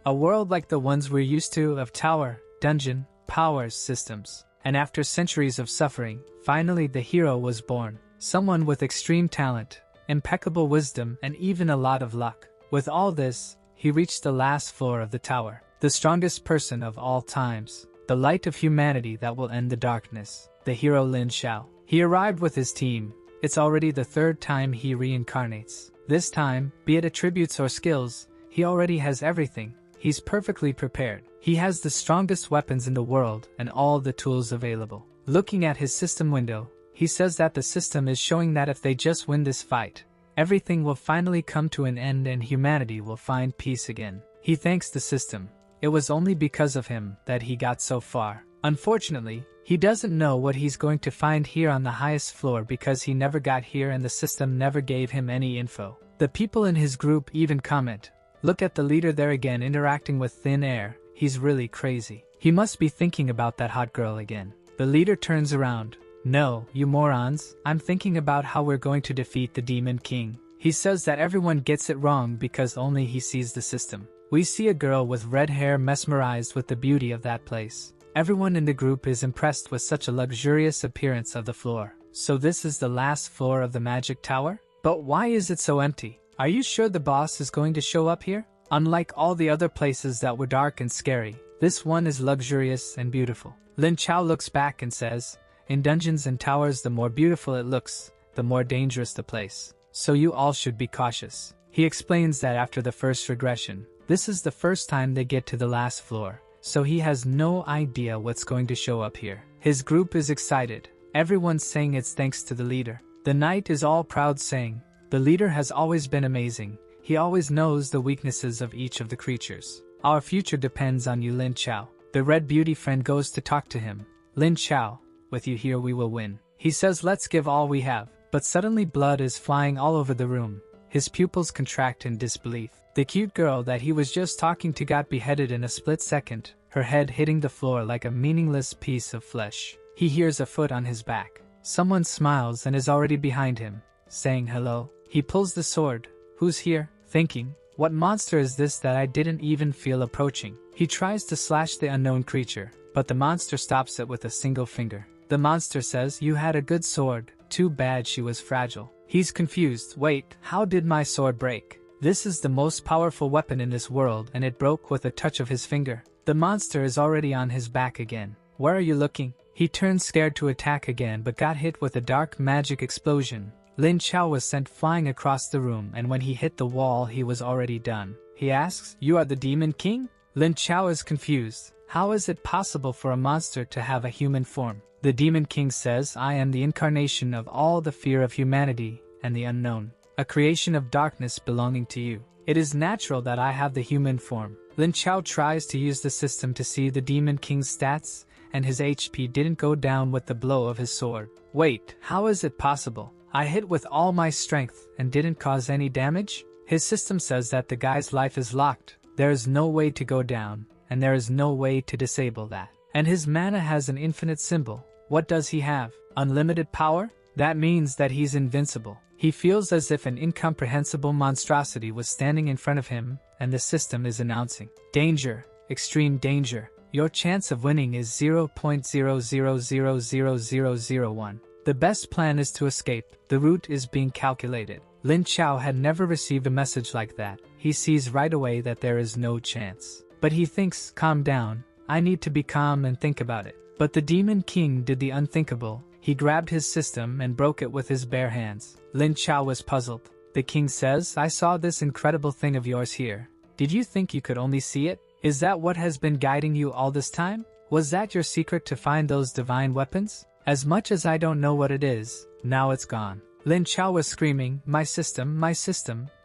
A world like the ones we're used to of tower, dungeon, power systems. And after centuries of suffering, finally the hero was born. Someone with extreme talent, impeccable wisdom, and even a lot of luck. With all this, he reached the last floor of the tower. The strongest person of all times. The light of humanity that will end the darkness. The hero Lin Xiao. He arrived with his team. It's already the third time he reincarnates. This time, be it attributes or skills, he already has everything. He's perfectly prepared. He has the strongest weapons in the world and all the tools available. Looking at his system window, he says that the system is showing that if they just win this fight, everything will finally come to an end and humanity will find peace again. He thanks the system. It was only because of him that he got so far. Unfortunately, he doesn't know what he's going to find here on the highest floor because he never got here and the system never gave him any info. The people in his group even comment, "Look at the leader there again interacting with thin air, he's really crazy. He must be thinking about that hot girl again." The leader turns around. "No, you morons, I'm thinking about how we're going to defeat the Demon King." He says that everyone gets it wrong because only he sees the system. We see a girl with red hair mesmerized with the beauty of that place. Everyone in the group is impressed with such a luxurious appearance of the floor. So this is the last floor of the magic tower? But why is it so empty? Are you sure the boss is going to show up here? Unlike all the other places that were dark and scary, this one is luxurious and beautiful. Lin Xiao looks back and says, "In dungeons and towers, the more beautiful it looks, the more dangerous the place. So you all should be cautious." He explains that after the first regression, this is the first time they get to the last floor, so he has no idea what's going to show up here. His group is excited. Everyone's saying it's thanks to the leader. The knight is all proud saying, "The leader has always been amazing. He always knows the weaknesses of each of the creatures. Our future depends on you, Lin Xiao." The red beauty friend goes to talk to him. "Lin Xiao, with you here we will win." He says let's give all we have, but suddenly blood is flying all over the room. His pupils contract in disbelief. The cute girl that he was just talking to got beheaded in a split second, her head hitting the floor like a meaningless piece of flesh. He hears a foot on his back. Someone smiles and is already behind him, saying hello. He pulls the sword. Who's here? Thinking, what monster is this that I didn't even feel approaching? He tries to slash the unknown creature, but the monster stops it with a single finger. The monster says, "You had a good sword, too bad she was fragile." He's confused. Wait, how did my sword break? This is the most powerful weapon in this world and it broke with a touch of his finger. The monster is already on his back again. Where are you looking? He turned scared to attack again but got hit with a dark magic explosion. Lin Xiao was sent flying across the room and when he hit the wall he was already done. He asks, "You are the Demon King?" Lin Xiao is confused. How is it possible for a monster to have a human form? The Demon King says, "I am the incarnation of all the fear of humanity and the unknown, a creation of darkness belonging to you. It is natural that I have the human form." Lin Xiao tries to use the system to see the Demon King's stats, and his HP didn't go down with the blow of his sword. Wait, how is it possible? I hit with all my strength and didn't cause any damage? His system says that the guy's life is locked. There is no way to go down, and there is no way to disable that. And his mana has an infinite symbol. What does he have? Unlimited power? That means that he's invincible. He feels as if an incomprehensible monstrosity was standing in front of him, and the system is announcing, "Danger, extreme danger. Your chance of winning is 0.00000001. The best plan is to escape. The route is being calculated." Lin Xiao had never received a message like that. He sees right away that there is no chance. But he thinks, calm down. I need to be calm and think about it. But the Demon King did the unthinkable. He grabbed his system and broke it with his bare hands. Lin Xiao was puzzled. The king says, "I saw this incredible thing of yours here. Did you think you could only see it? Is that what has been guiding you all this time? Was that your secret to find those divine weapons? As much as I don't know what it is, now it's gone." Lin Xiao was screaming, my system,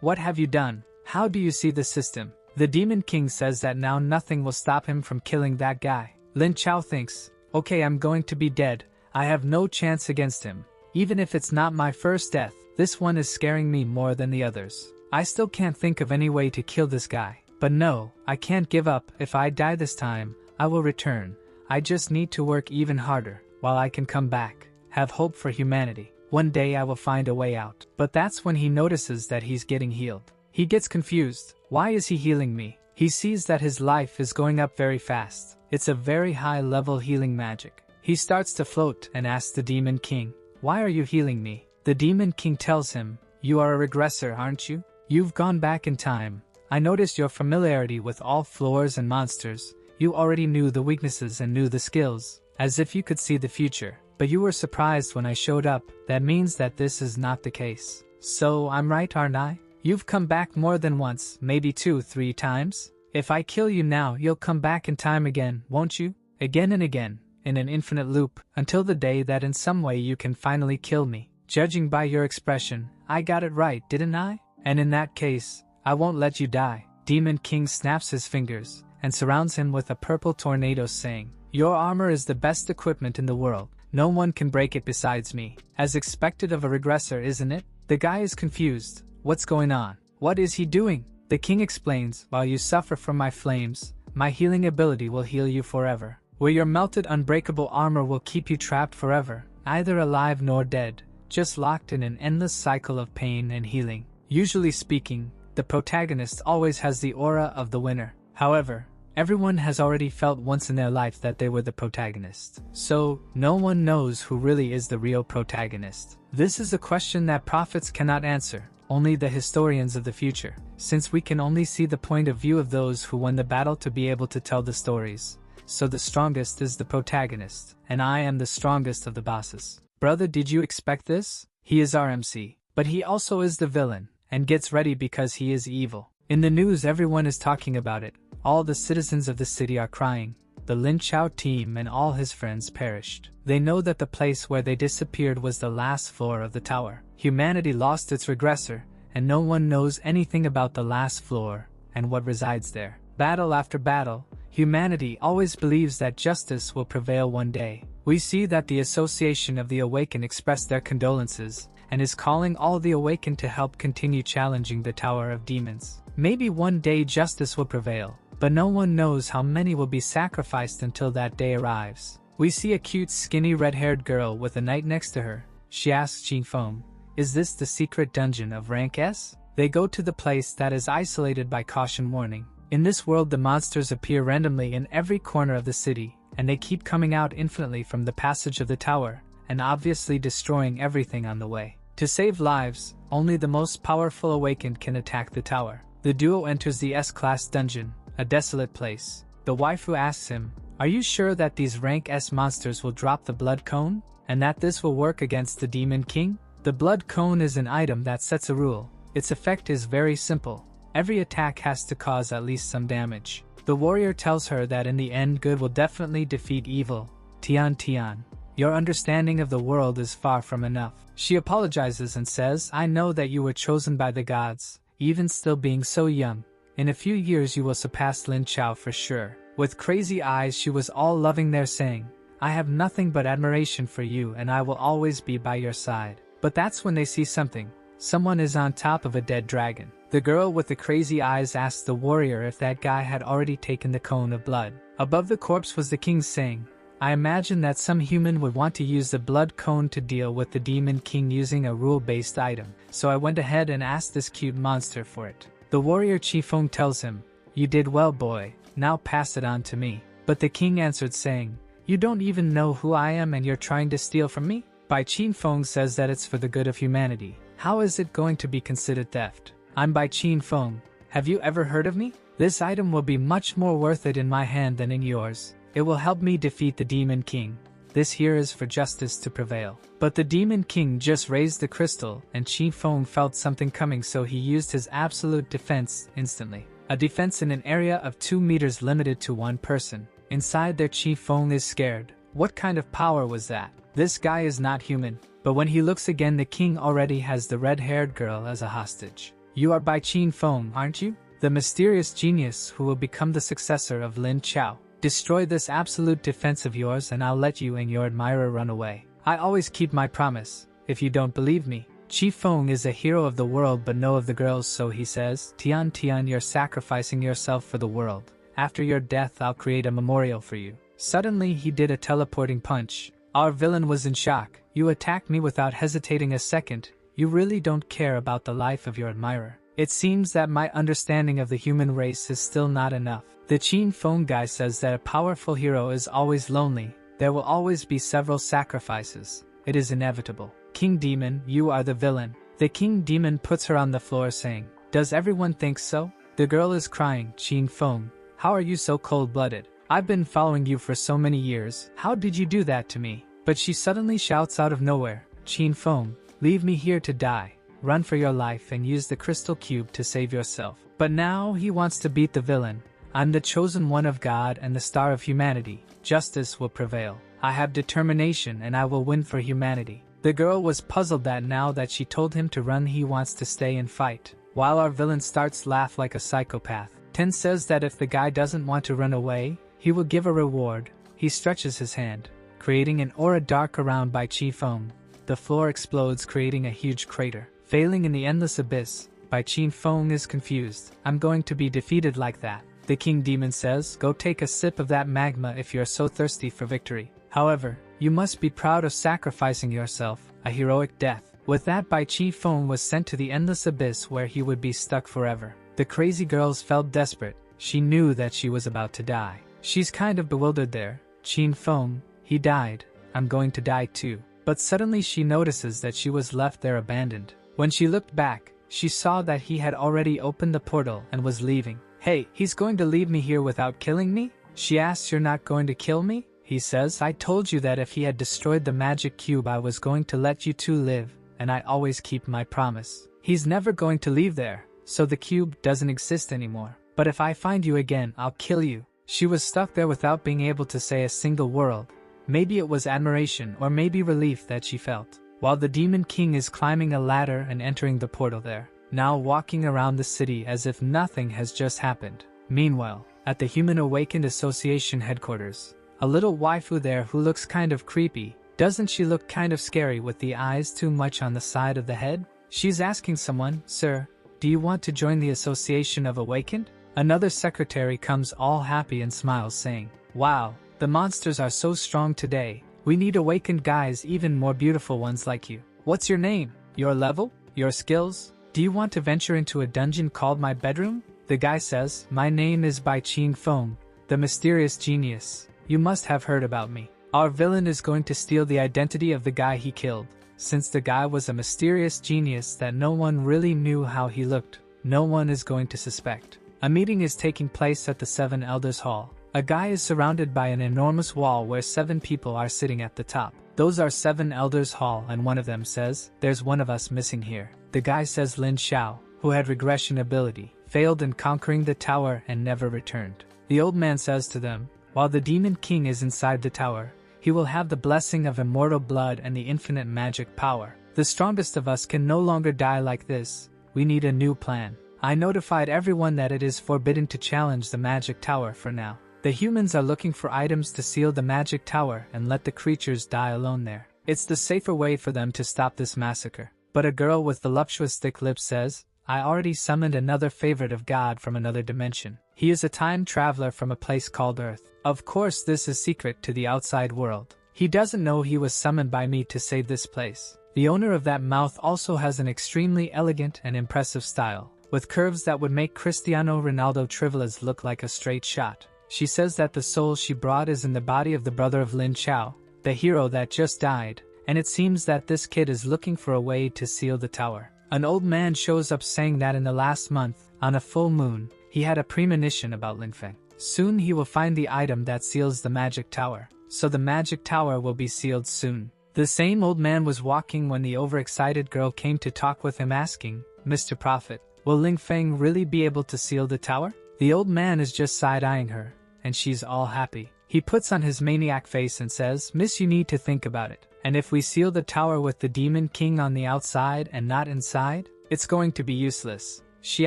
what have you done? How do you see the system?" The Demon King says that now nothing will stop him from killing that guy. Lin Xiao thinks, okay, I'm going to be dead. I have no chance against him. Even if it's not my first death, this one is scaring me more than the others. I still can't think of any way to kill this guy. But no, I can't give up. If I die this time, I will return. I just need to work even harder, while I can come back. Have hope for humanity. One day I will find a way out. But that's when he notices that he's getting healed. He gets confused. Why is he healing me? He sees that his life is going up very fast. It's a very high level healing magic. He starts to float and asks the Demon King, "Why are you healing me?" The Demon King tells him, "You are a regressor, aren't you? You've gone back in time. I noticed your familiarity with all floors and monsters. You already knew the weaknesses and knew the skills, as if you could see the future. But you were surprised when I showed up. That means that this is not the case. So I'm right, aren't I? You've come back more than once, maybe 2-3 times. If I kill you now, you'll come back in time again, won't you? Again and again, in an infinite loop, until the day that in some way you can finally kill me. Judging by your expression, I got it right, didn't I? And in that case, I won't let you die." Demon King snaps his fingers and surrounds him with a purple tornado, saying, "Your armor is the best equipment in the world. No one can break it besides me." As expected of a regressor, isn't it? The guy is confused. What's going on? What is he doing? The king explains, "While you suffer from my flames, my healing ability will heal you forever. Where your melted unbreakable armor will keep you trapped forever, neither alive nor dead, just locked in an endless cycle of pain and healing." Usually speaking, the protagonist always has the aura of the winner. However, everyone has already felt once in their life that they were the protagonist. So, no one knows who really is the real protagonist. This is a question that prophets cannot answer, only the historians of the future, since we can only see the point of view of those who won the battle to be able to tell the stories. So the strongest is the protagonist, and I am the strongest of the bosses. Brother, did you expect this? He is our MC, but he also is the villain, and gets ready because he is evil. In the news, everyone is talking about it. All the citizens of the city are crying. The Lin Chao team and all his friends perished. They know that the place where they disappeared was the last floor of the tower. Humanity lost its regressor, and no one knows anything about the last floor and what resides there. Battle after battle, humanity always believes that justice will prevail one day. We see that the Association of the Awakened expressed their condolences and is calling all the Awakened to help continue challenging the Tower of Demons. Maybe one day justice will prevail, but no one knows how many will be sacrificed until that day arrives. We see a cute skinny red-haired girl with a knight next to her. She asks Jinfeng, "Is this the secret dungeon of rank S?" They go to the place that is isolated by caution warning. In this world, the monsters appear randomly in every corner of the city, and they keep coming out infinitely from the passage of the tower, and obviously destroying everything on the way. To save lives, only the most powerful Awakened can attack the tower. The duo enters the S-class dungeon, a desolate place. The waifu asks him, "Are you sure that these rank S monsters will drop the blood cone, and that this will work against the Demon King?" The blood cone is an item that sets a rule. Its effect is very simple. Every attack has to cause at least some damage. The warrior tells her that in the end good will definitely defeat evil. Tian, your understanding of the world is far from enough. She apologizes and says, "I know that you were chosen by the gods, even still being so young. In a few years you will surpass Lin Chao for sure." With crazy eyes she was all loving there, saying, "I have nothing but admiration for you and I will always be by your side." But that's when they see something. Someone is on top of a dead dragon. The girl with the crazy eyes asked the warrior if that guy had already taken the cone of blood. Above the corpse was the king saying, "I imagine that some human would want to use the blood cone to deal with the Demon King using a rule-based item, so I went ahead and asked this cute monster for it." The warrior Qifeng tells him, "You did well, boy, now pass it on to me." But the king answered saying, "You don't even know who I am and you're trying to steal from me?" Bai Qinfeng says that it's for the good of humanity. How is it going to be considered theft? I'm Bai Qinfeng. Have you ever heard of me? This item will be much more worth it in my hand than in yours. It will help me defeat the Demon King. This here is for justice to prevail. But the Demon King just raised the crystal and Qifeng felt something coming, so he used his absolute defense instantly. A defense in an area of 2 meters limited to one person. Inside there, Qifeng is scared. What kind of power was that? This guy is not human. But when he looks again, the king already has the red-haired girl as a hostage. You are Bai Qinfeng, aren't you? The mysterious genius who will become the successor of Lin Chao. Destroy this absolute defense of yours and I'll let you and your admirer run away. I always keep my promise, if you don't believe me. Qifeng is a hero of the world but no of the girls, so he says, Tian, you're sacrificing yourself for the world. After your death I'll create a memorial for you. Suddenly he did a teleporting punch. Our villain was in shock. You attacked me without hesitating a second. You really don't care about the life of your admirer. It seems that my understanding of the human race is still not enough. The Chin Fong guy says that a powerful hero is always lonely. There will always be several sacrifices. It is inevitable. King Demon, you are the villain. The King Demon puts her on the floor saying, does everyone think so? The girl is crying, Chin Fong, how are you so cold-blooded? I've been following you for so many years. How did you do that to me? But she suddenly shouts out of nowhere, Chin Fong, leave me here to die. Run for your life and use the crystal cube to save yourself. But now he wants to beat the villain. I'm the chosen one of God and the star of humanity. Justice will prevail. I have determination and I will win for humanity. The girl was puzzled that now that she told him to run he wants to stay and fight. While our villain starts to laugh like a psychopath. Ten says that if the guy doesn't want to run away, he will give a reward. He stretches his hand, creating an aura dark around by Chi Fong. The floor explodes, creating a huge crater. Failing in the endless abyss, Bai Chin Fong is confused. I'm going to be defeated like that. The King Demon says, go take a sip of that magma if you're so thirsty for victory. However, you must be proud of sacrificing yourself, a heroic death. With that, Bai Chin Fong was sent to the endless abyss where he would be stuck forever. The crazy girls felt desperate. She knew that she was about to die. She's kind of bewildered there. Chin Fong, he died. I'm going to die too. But suddenly she notices that she was left there abandoned. When she looked back, she saw that he had already opened the portal and was leaving. Hey, he's going to leave me here without killing me? She asks, you're not going to kill me? He says, I told you that if he had destroyed the magic cube I was going to let you two live, and I always keep my promise. He's never going to leave there, so the cube doesn't exist anymore. But if I find you again, I'll kill you. She was stuck there without being able to say a single word. Maybe it was admiration or maybe relief that she felt. While the Demon King is climbing a ladder and entering the portal there, now walking around the city as if nothing has just happened. Meanwhile, at the Human Awakened Association headquarters, a little waifu there who looks kind of creepy. Doesn't she look kind of scary with the eyes too much on the side of the head? She's asking someone, sir, do you want to join the Association of Awakened? Another secretary comes all happy and smiles saying, wow, the monsters are so strong today. We need awakened guys, even more beautiful ones like you. What's your name? Your level? Your skills? Do you want to venture into a dungeon called my bedroom? The guy says, my name is Bai Chin Fong, the mysterious genius. You must have heard about me. Our villain is going to steal the identity of the guy he killed. Since the guy was a mysterious genius that no one really knew how he looked, no one is going to suspect. A meeting is taking place at the Seven Elders Hall. A guy is surrounded by an enormous wall where 7 people are sitting at the top. Those are 7 Elders Hall, and one of them says, there's one of us missing here. The guy says Lin Xiao, who had regression ability, failed in conquering the tower and never returned. The old man says to them, while the Demon King is inside the tower, he will have the blessing of immortal blood and the infinite magic power. The strongest of us can no longer die like this. We need a new plan. I notified everyone that it is forbidden to challenge the magic tower for now. The humans are looking for items to seal the magic tower and let the creatures die alone there. It's the safer way for them to stop this massacre. But a girl with voluptuous thick lips says, I already summoned another favorite of God from another dimension. He is a time traveler from a place called Earth. Of course this is secret to the outside world. He doesn't know he was summoned by me to save this place. The owner of that mouth also has an extremely elegant and impressive style, with curves that would make Cristiano Ronaldo Trivelas look like a straight shot. She says that the soul she brought is in the body of the brother of Lin Xiao, the hero that just died, and it seems that this kid is looking for a way to seal the tower. An old man shows up saying that in the last month, on a full moon, he had a premonition about Linfeng. Soon he will find the item that seals the magic tower, so the magic tower will be sealed soon. The same old man was walking when the overexcited girl came to talk with him asking, Mr. Prophet, will Linfeng really be able to seal the tower? The old man is just side-eyeing her, and she's all happy. He puts on his maniac face and says, Miss, you need to think about it. And if we seal the tower with the Demon King on the outside and not inside, it's going to be useless. She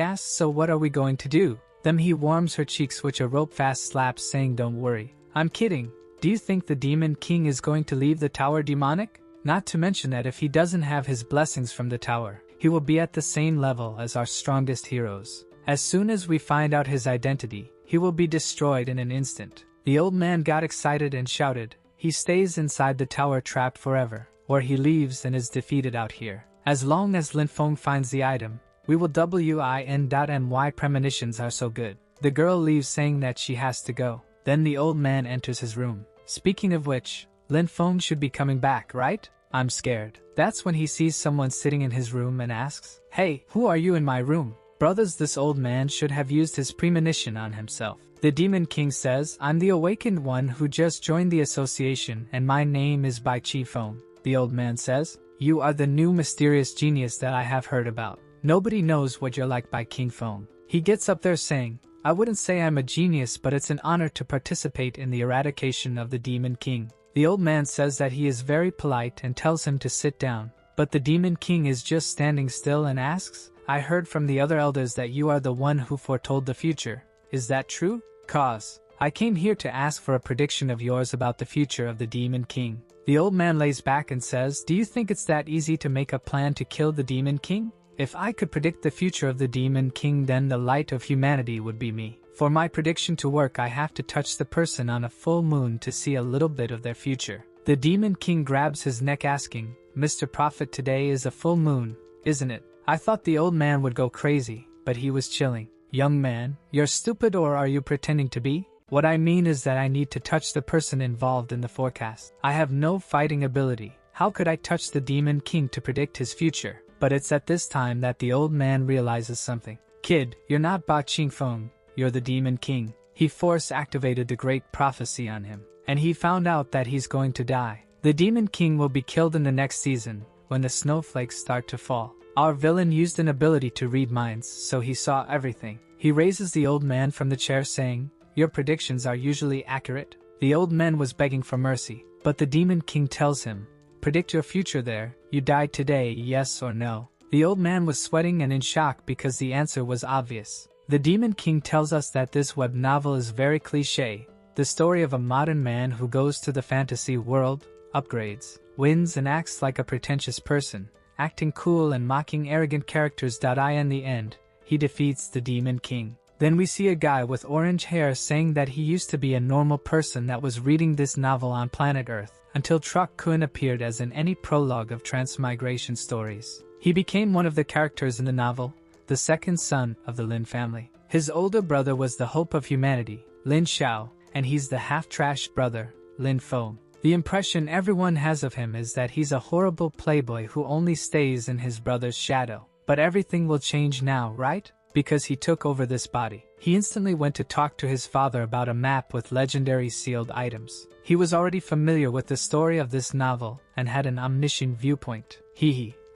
asks, so what are we going to do? Then he warms her cheeks which a rope fast slaps saying, don't worry. I'm kidding. Do you think the Demon King is going to leave the tower demonic? Not to mention that if he doesn't have his blessings from the tower, he will be at the same level as our strongest heroes. As soon as we find out his identity, he will be destroyed in an instant. The old man got excited and shouted, he stays inside the tower trapped forever, or he leaves and is defeated out here. As long as Lin Feng finds the item, We will win.my premonitions are so good. The girl leaves saying that she has to go. Then the old man enters his room. Speaking of which, Lin Feng should be coming back, right? I'm scared. That's when he sees someone sitting in his room and asks, "Hey, who are you in my room?" Brothers, this old man should have used his premonition on himself. The Demon King says, "I'm the awakened one who just joined the association and my name is Bai Chi Feng." The old man says, "You are the new mysterious genius that I have heard about. Nobody knows what you're like by King Feng." He gets up there saying, "I wouldn't say I'm a genius, but it's an honor to participate in the eradication of the Demon King." The old man says that he is very polite and tells him to sit down, but the Demon King is just standing still and asks, "I heard from the other elders that you are the one who foretold the future. Is that true? Cause I came here to ask for a prediction of yours about the future of the Demon King." The old man lays back and says, "Do you think it's that easy to make a plan to kill the Demon King? If I could predict the future of the Demon King, then the light of humanity would be me. For my prediction to work, I have to touch the person on a full moon to see a little bit of their future." The Demon King grabs his neck asking, "Mr. Prophet, today is a full moon, isn't it?" I thought the old man would go crazy, but he was chilling. "Young man, you're stupid, or are you pretending to be? What I mean is that I need to touch the person involved in the forecast. I have no fighting ability. How could I touch the Demon King to predict his future?" But it's at this time that the old man realizes something. "Kid, you're not Ba Ching Feng, you're the Demon King." He force-activated the great prophecy on him, and he found out that he's going to die. The Demon King will be killed in the next season, when the snowflakes start to fall. Our villain used an ability to read minds, so he saw everything. He raises the old man from the chair saying, "Your predictions are usually accurate." The old man was begging for mercy, but the Demon King tells him, "Predict your future there, you died today, yes or no?" The old man was sweating and in shock because the answer was obvious. The Demon King tells us that this web novel is very cliché, the story of a modern man who goes to the fantasy world, upgrades, wins and acts like a pretentious person, acting cool and mocking arrogant characters. In the end, he defeats the Demon King. Then we see a guy with orange hair saying that he used to be a normal person that was reading this novel on planet Earth, until Truck Kun appeared as in any prologue of transmigration stories. He became one of the characters in the novel, the second son of the Lin family. His older brother was the hope of humanity, Lin Xiao, and he's the half-trashed brother, Lin Feng. The impression everyone has of him is that he's a horrible playboy who only stays in his brother's shadow. But everything will change now, right? Because he took over this body. He instantly went to talk to his father about a map with legendary sealed items. He was already familiar with the story of this novel and had an omniscient viewpoint.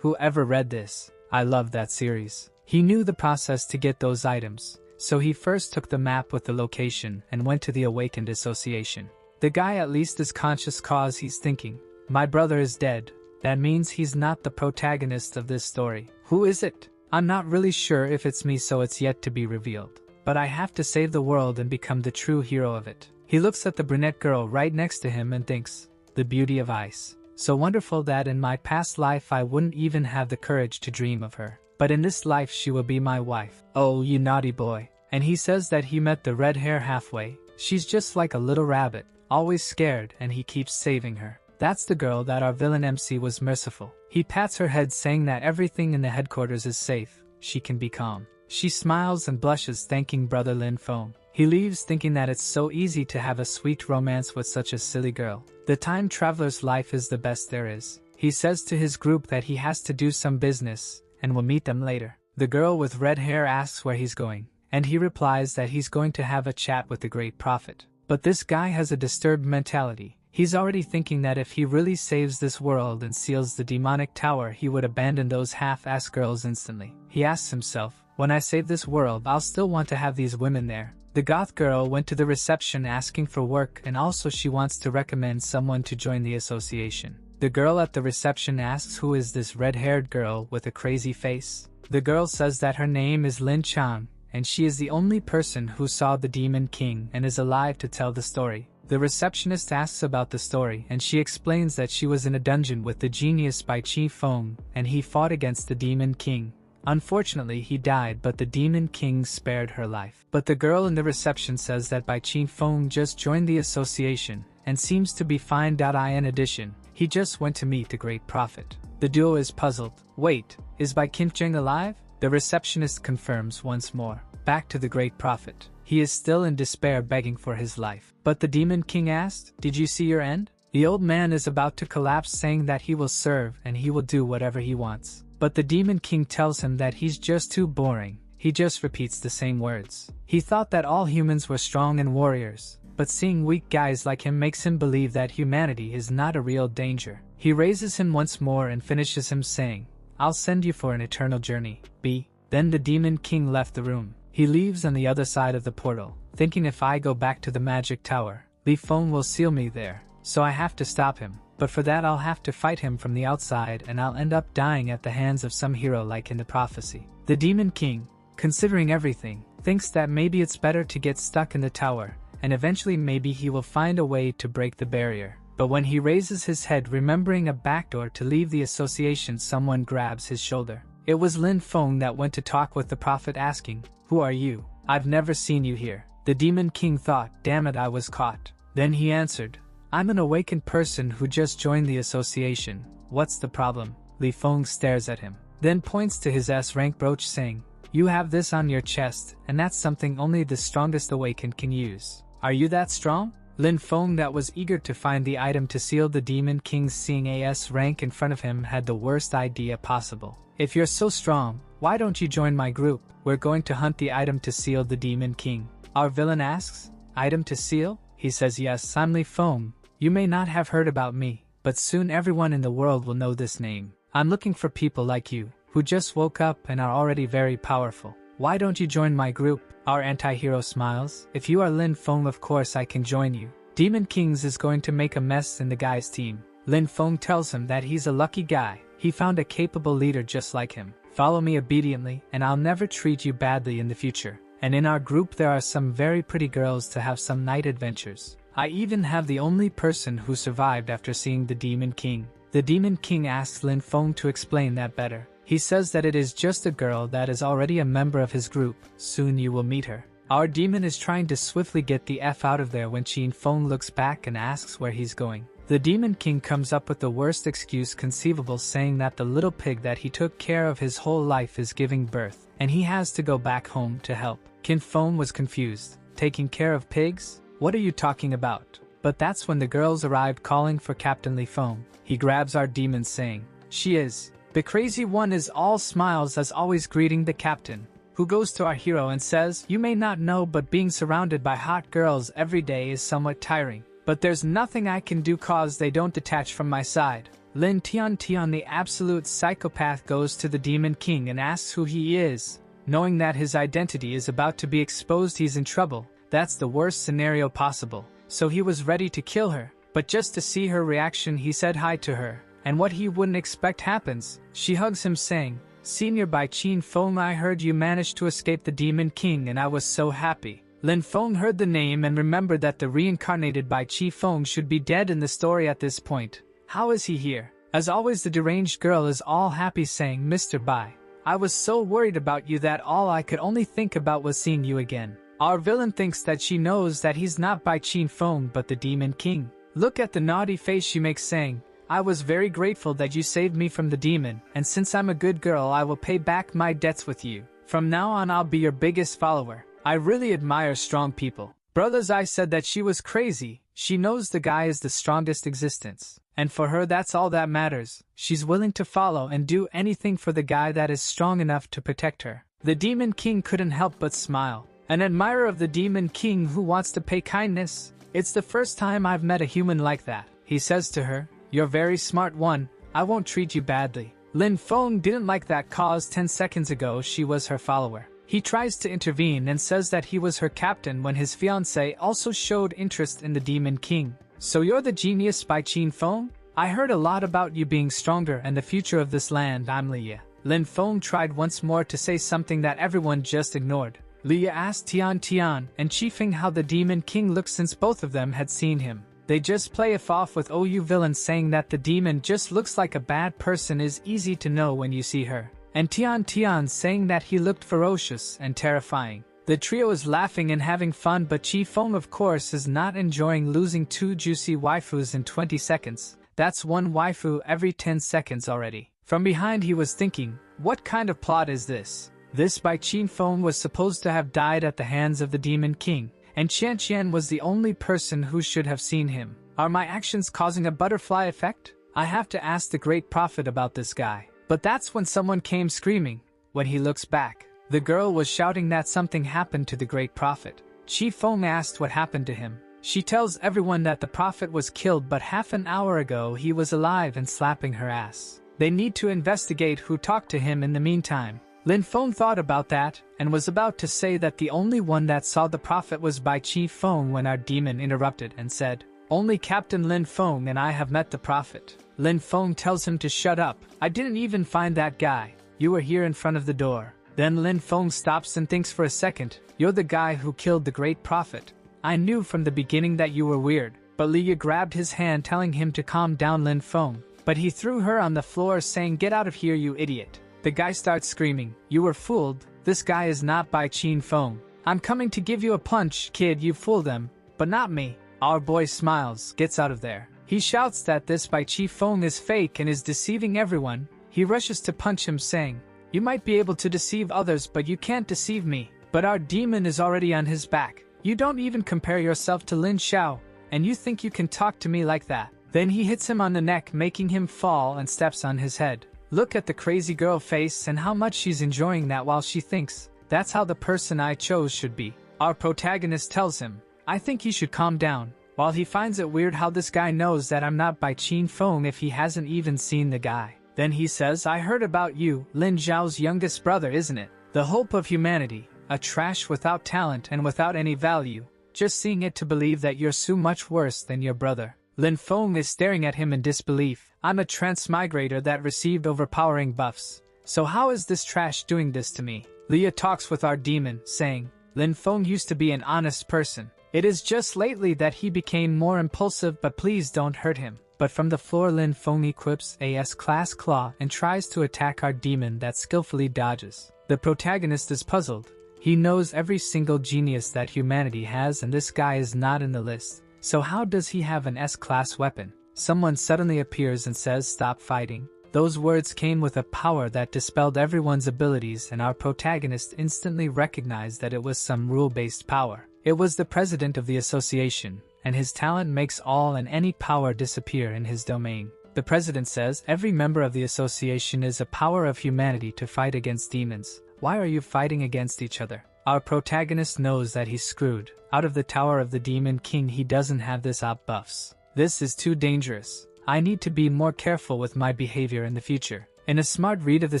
Whoever read this, I love that series. He knew the process to get those items, so he first took the map with the location and went to the Awakened Association. The guy at least is conscious cause he's thinking, "My brother is dead. That means he's not the protagonist of this story. Who is it? I'm not really sure if it's me, so it's yet to be revealed. But I have to save the world and become the true hero of it." He looks at the brunette girl right next to him and thinks, "The beauty of ice. So wonderful that in my past life I wouldn't even have the courage to dream of her. But in this life she will be my wife. Oh, you naughty boy." And he says that he met the red hair halfway. She's just like a little rabbit, always scared, and he keeps saving her. That's the girl that our villain MC was merciful. He pats her head saying that everything in the headquarters is safe, she can be calm. She smiles and blushes, thanking brother Lin Feng. He leaves thinking that it's so easy to have a sweet romance with such a silly girl. The time traveler's life is the best there is. He says to his group that he has to do some business and will meet them later. The girl with red hair asks where he's going, and he replies that he's going to have a chat with the great prophet. But this guy has a disturbed mentality. He's already thinking that if he really saves this world and seals the demonic tower, he would abandon those half-ass girls instantly. He asks himself, "When I save this world, I'll still want to have these women there." The goth girl went to the reception asking for work, and also she wants to recommend someone to join the association. The girl at the reception asks who is this red-haired girl with a crazy face. The girl says that her name is Lin Chang, and she is the only person who saw the Demon King and is alive to tell the story. The receptionist asks about the story, and she explains that she was in a dungeon with the genius Bai Chi Feng, and he fought against the Demon King. Unfortunately, he died, but the Demon King spared her life. But the girl in the reception says that Bai Chi Feng just joined the association and seems to be fine. In addition, he just went to meet the great prophet. The duo is puzzled. Wait, is Bai Kim Jeng alive? The receptionist confirms once more. Back to the great prophet. He is still in despair, begging for his life. But the Demon King asked, "Did you see your end?" The old man is about to collapse, saying that he will serve and he will do whatever he wants. But the Demon King tells him that he's just too boring. He just repeats the same words. He thought that all humans were strong and warriors, but seeing weak guys like him makes him believe that humanity is not a real danger. He raises him once more and finishes him saying, "I'll send you for an eternal journey, B." Then the Demon King left the room. He leaves on the other side of the portal, thinking if I go back to the magic tower, Li Feng will seal me there, so I have to stop him. But for that I'll have to fight him from the outside and I'll end up dying at the hands of some hero like in the prophecy. The Demon King, considering everything, thinks that maybe it's better to get stuck in the tower, and eventually maybe he will find a way to break the barrier. But when he raises his head, remembering a backdoor to leave the association, someone grabs his shoulder. It was Lin Feng that went to talk with the prophet, asking, "Who are you? I've never seen you here." The Demon King thought, "Damn it, I was caught." Then he answered, "I'm an awakened person who just joined the association. What's the problem?" Li Feng stares at him, then points to his S-rank brooch, saying, "You have this on your chest, and that's something only the strongest awakened can use. Are you that strong?" Lin Feng, that was eager to find the item to seal the Demon King, seeing a S-rank in front of him, had the worst idea possible. "If you're so strong, why don't you join my group? We're going to hunt the item to seal the Demon King." Our villain asks, "Item to seal?" He says, "Yes, I'm Li Feng. You may not have heard about me, but soon everyone in the world will know this name. I'm looking for people like you, who just woke up and are already very powerful. Why don't you join my group?" Our anti-hero smiles. "If you are Lin Feng, of course I can join you. Demon Kings is going to make a mess in the guy's team." Lin Feng tells him that he's a lucky guy. He found a capable leader just like him. "Follow me obediently, and I'll never treat you badly in the future. And in our group there are some very pretty girls to have some night adventures. I even have the only person who survived after seeing the Demon King." The Demon King asks Lin Feng to explain that better. He says that it is just a girl that is already a member of his group. Soon you will meet her. Our demon is trying to swiftly get the F out of there when Qin Feng looks back and asks where he's going. The Demon King comes up with the worst excuse conceivable, saying that the little pig that he took care of his whole life is giving birth, and he has to go back home to help. Qin Feng was confused. "Taking care of pigs? What are you talking about?" But that's when the girls arrived, calling for Captain Li Feng. He grabs our demon, saying, "She is." The crazy one is all smiles as always, greeting the captain, who goes to our hero and says, "You may not know, but being surrounded by hot girls every day is somewhat tiring. But there's nothing I can do cause they don't detach from my side." Lin Tian, the absolute psychopath, goes to the Demon King and asks who he is. Knowing that his identity is about to be exposed, he's in trouble. That's the worst scenario possible. So he was ready to kill her, but just to see her reaction he said hi to her. And what he wouldn't expect happens. She hugs him, saying, "Senior by Qin Feng, I heard you managed to escape the Demon King and I was so happy." Lin Feng heard the name and remembered that the reincarnated by Qi Feng should be dead in the story at this point. How is he here? As always, the deranged girl is all happy, saying, "Mr. Bai, I was so worried about you that all I could only think about was seeing you again." Our villain thinks that she knows that he's not by Qin Feng but the Demon King. Look at the naughty face she makes, saying, "I was very grateful that you saved me from the demon, and since I'm a good girl I will pay back my debts with you. From now on I'll be your biggest follower. I really admire strong people." Brothers, I said that she was crazy. She knows the guy is the strongest existence, and for her that's all that matters. She's willing to follow and do anything for the guy that is strong enough to protect her. The Demon King couldn't help but smile. An admirer of the Demon King who wants to pay kindness. "It's the first time I've met a human like that," he says to her. "You're very smart one. I won't treat you badly." Lin Feng didn't like that cause 10 seconds ago she was her follower. He tries to intervene and says that he was her captain when his fiancée also showed interest in the Demon King. "So you're the genius by Qin Feng? I heard a lot about you being stronger and the future of this land. I'm Liya." Lin Feng tried once more to say something that everyone just ignored. Liya asked Tian and Qi Feng how the Demon King looked since both of them had seen him. They just play it off with OU villains, saying that the demon just looks like a bad person is easy to know when you see her. And Tian saying that he looked ferocious and terrifying. The trio is laughing and having fun, but Qi Feng of course is not enjoying losing 2 juicy waifus in 20 seconds. That's 1 waifu every 10 seconds already. From behind he was thinking, What kind of plot is this? This Bai Qin Feng was supposed to have died at the hands of the Demon King, and Qian Qian was the only person who should have seen him. Are my actions causing a butterfly effect? I have to ask the great prophet about this guy. But that's when someone came screaming. When he looks back, the girl was shouting that something happened to the great prophet. Qi Feng asked what happened to him. She tells everyone that the prophet was killed, but half an hour ago he was alive and slapping her ass. They need to investigate who talked to him in the meantime. Lin Feng thought about that, and was about to say that the only one that saw the prophet was Bai Qi Feng when our demon interrupted and said, "Only Captain Lin Feng and I have met the prophet." Lin Feng tells him to shut up. "I didn't even find that guy. You were here in front of the door." Then Lin Feng stops and thinks for a second. "You're the guy who killed the great prophet. I knew from the beginning that you were weird." But Leah grabbed his hand telling him to calm down Lin Feng. But he threw her on the floor saying, "Get out of here, you idiot." The guy starts screaming, "You were fooled. This guy is not Bai Qin Feng. I'm coming to give you a punch, kid, you fooled them. But not me." Our boy smiles, gets out of there. He shouts that this Bai Qi Feng is fake and is deceiving everyone. He rushes to punch him saying, "You might be able to deceive others, but you can't deceive me." But our demon is already on his back. "You don't even compare yourself to Lin Xiao, and you think you can talk to me like that." Then he hits him on the neck, making him fall, and steps on his head. Look at the crazy girl face and how much she's enjoying that while she thinks, "That's how the person I chose should be." Our protagonist tells him, "I think he should calm down." While he finds it weird how this guy knows that I'm not Bai Qin Feng if he hasn't even seen the guy. Then he says, "I heard about you, Lin Zhao's youngest brother, isn't it? The hope of humanity, a trash without talent and without any value. Just seeing it to believe that you're so much worse than your brother." Lin Feng is staring at him in disbelief. "I'm a transmigrator that received overpowering buffs. So how is this trash doing this to me?" Leah talks with our demon, saying, "Lin Feng used to be an honest person. It is just lately that he became more impulsive, but please don't hurt him." But from the floor Lin Feng equips a S-class claw and tries to attack our demon that skillfully dodges. The protagonist is puzzled. He knows every single genius that humanity has and this guy is not in the list. So how does he have an S-class weapon? Someone suddenly appears and says, "Stop fighting." Those words came with a power that dispelled everyone's abilities, and our protagonist instantly recognized that it was some rule-based power. It was the president of the association, and his talent makes all and any power disappear in his domain. The president says, "Every member of the association is a power of humanity to fight against demons. Why are you fighting against each other?" Our protagonist knows that he's screwed. Out of the tower of the Demon King he doesn't have this op buffs. This is too dangerous. I need to be more careful with my behavior in the future. In a smart read of the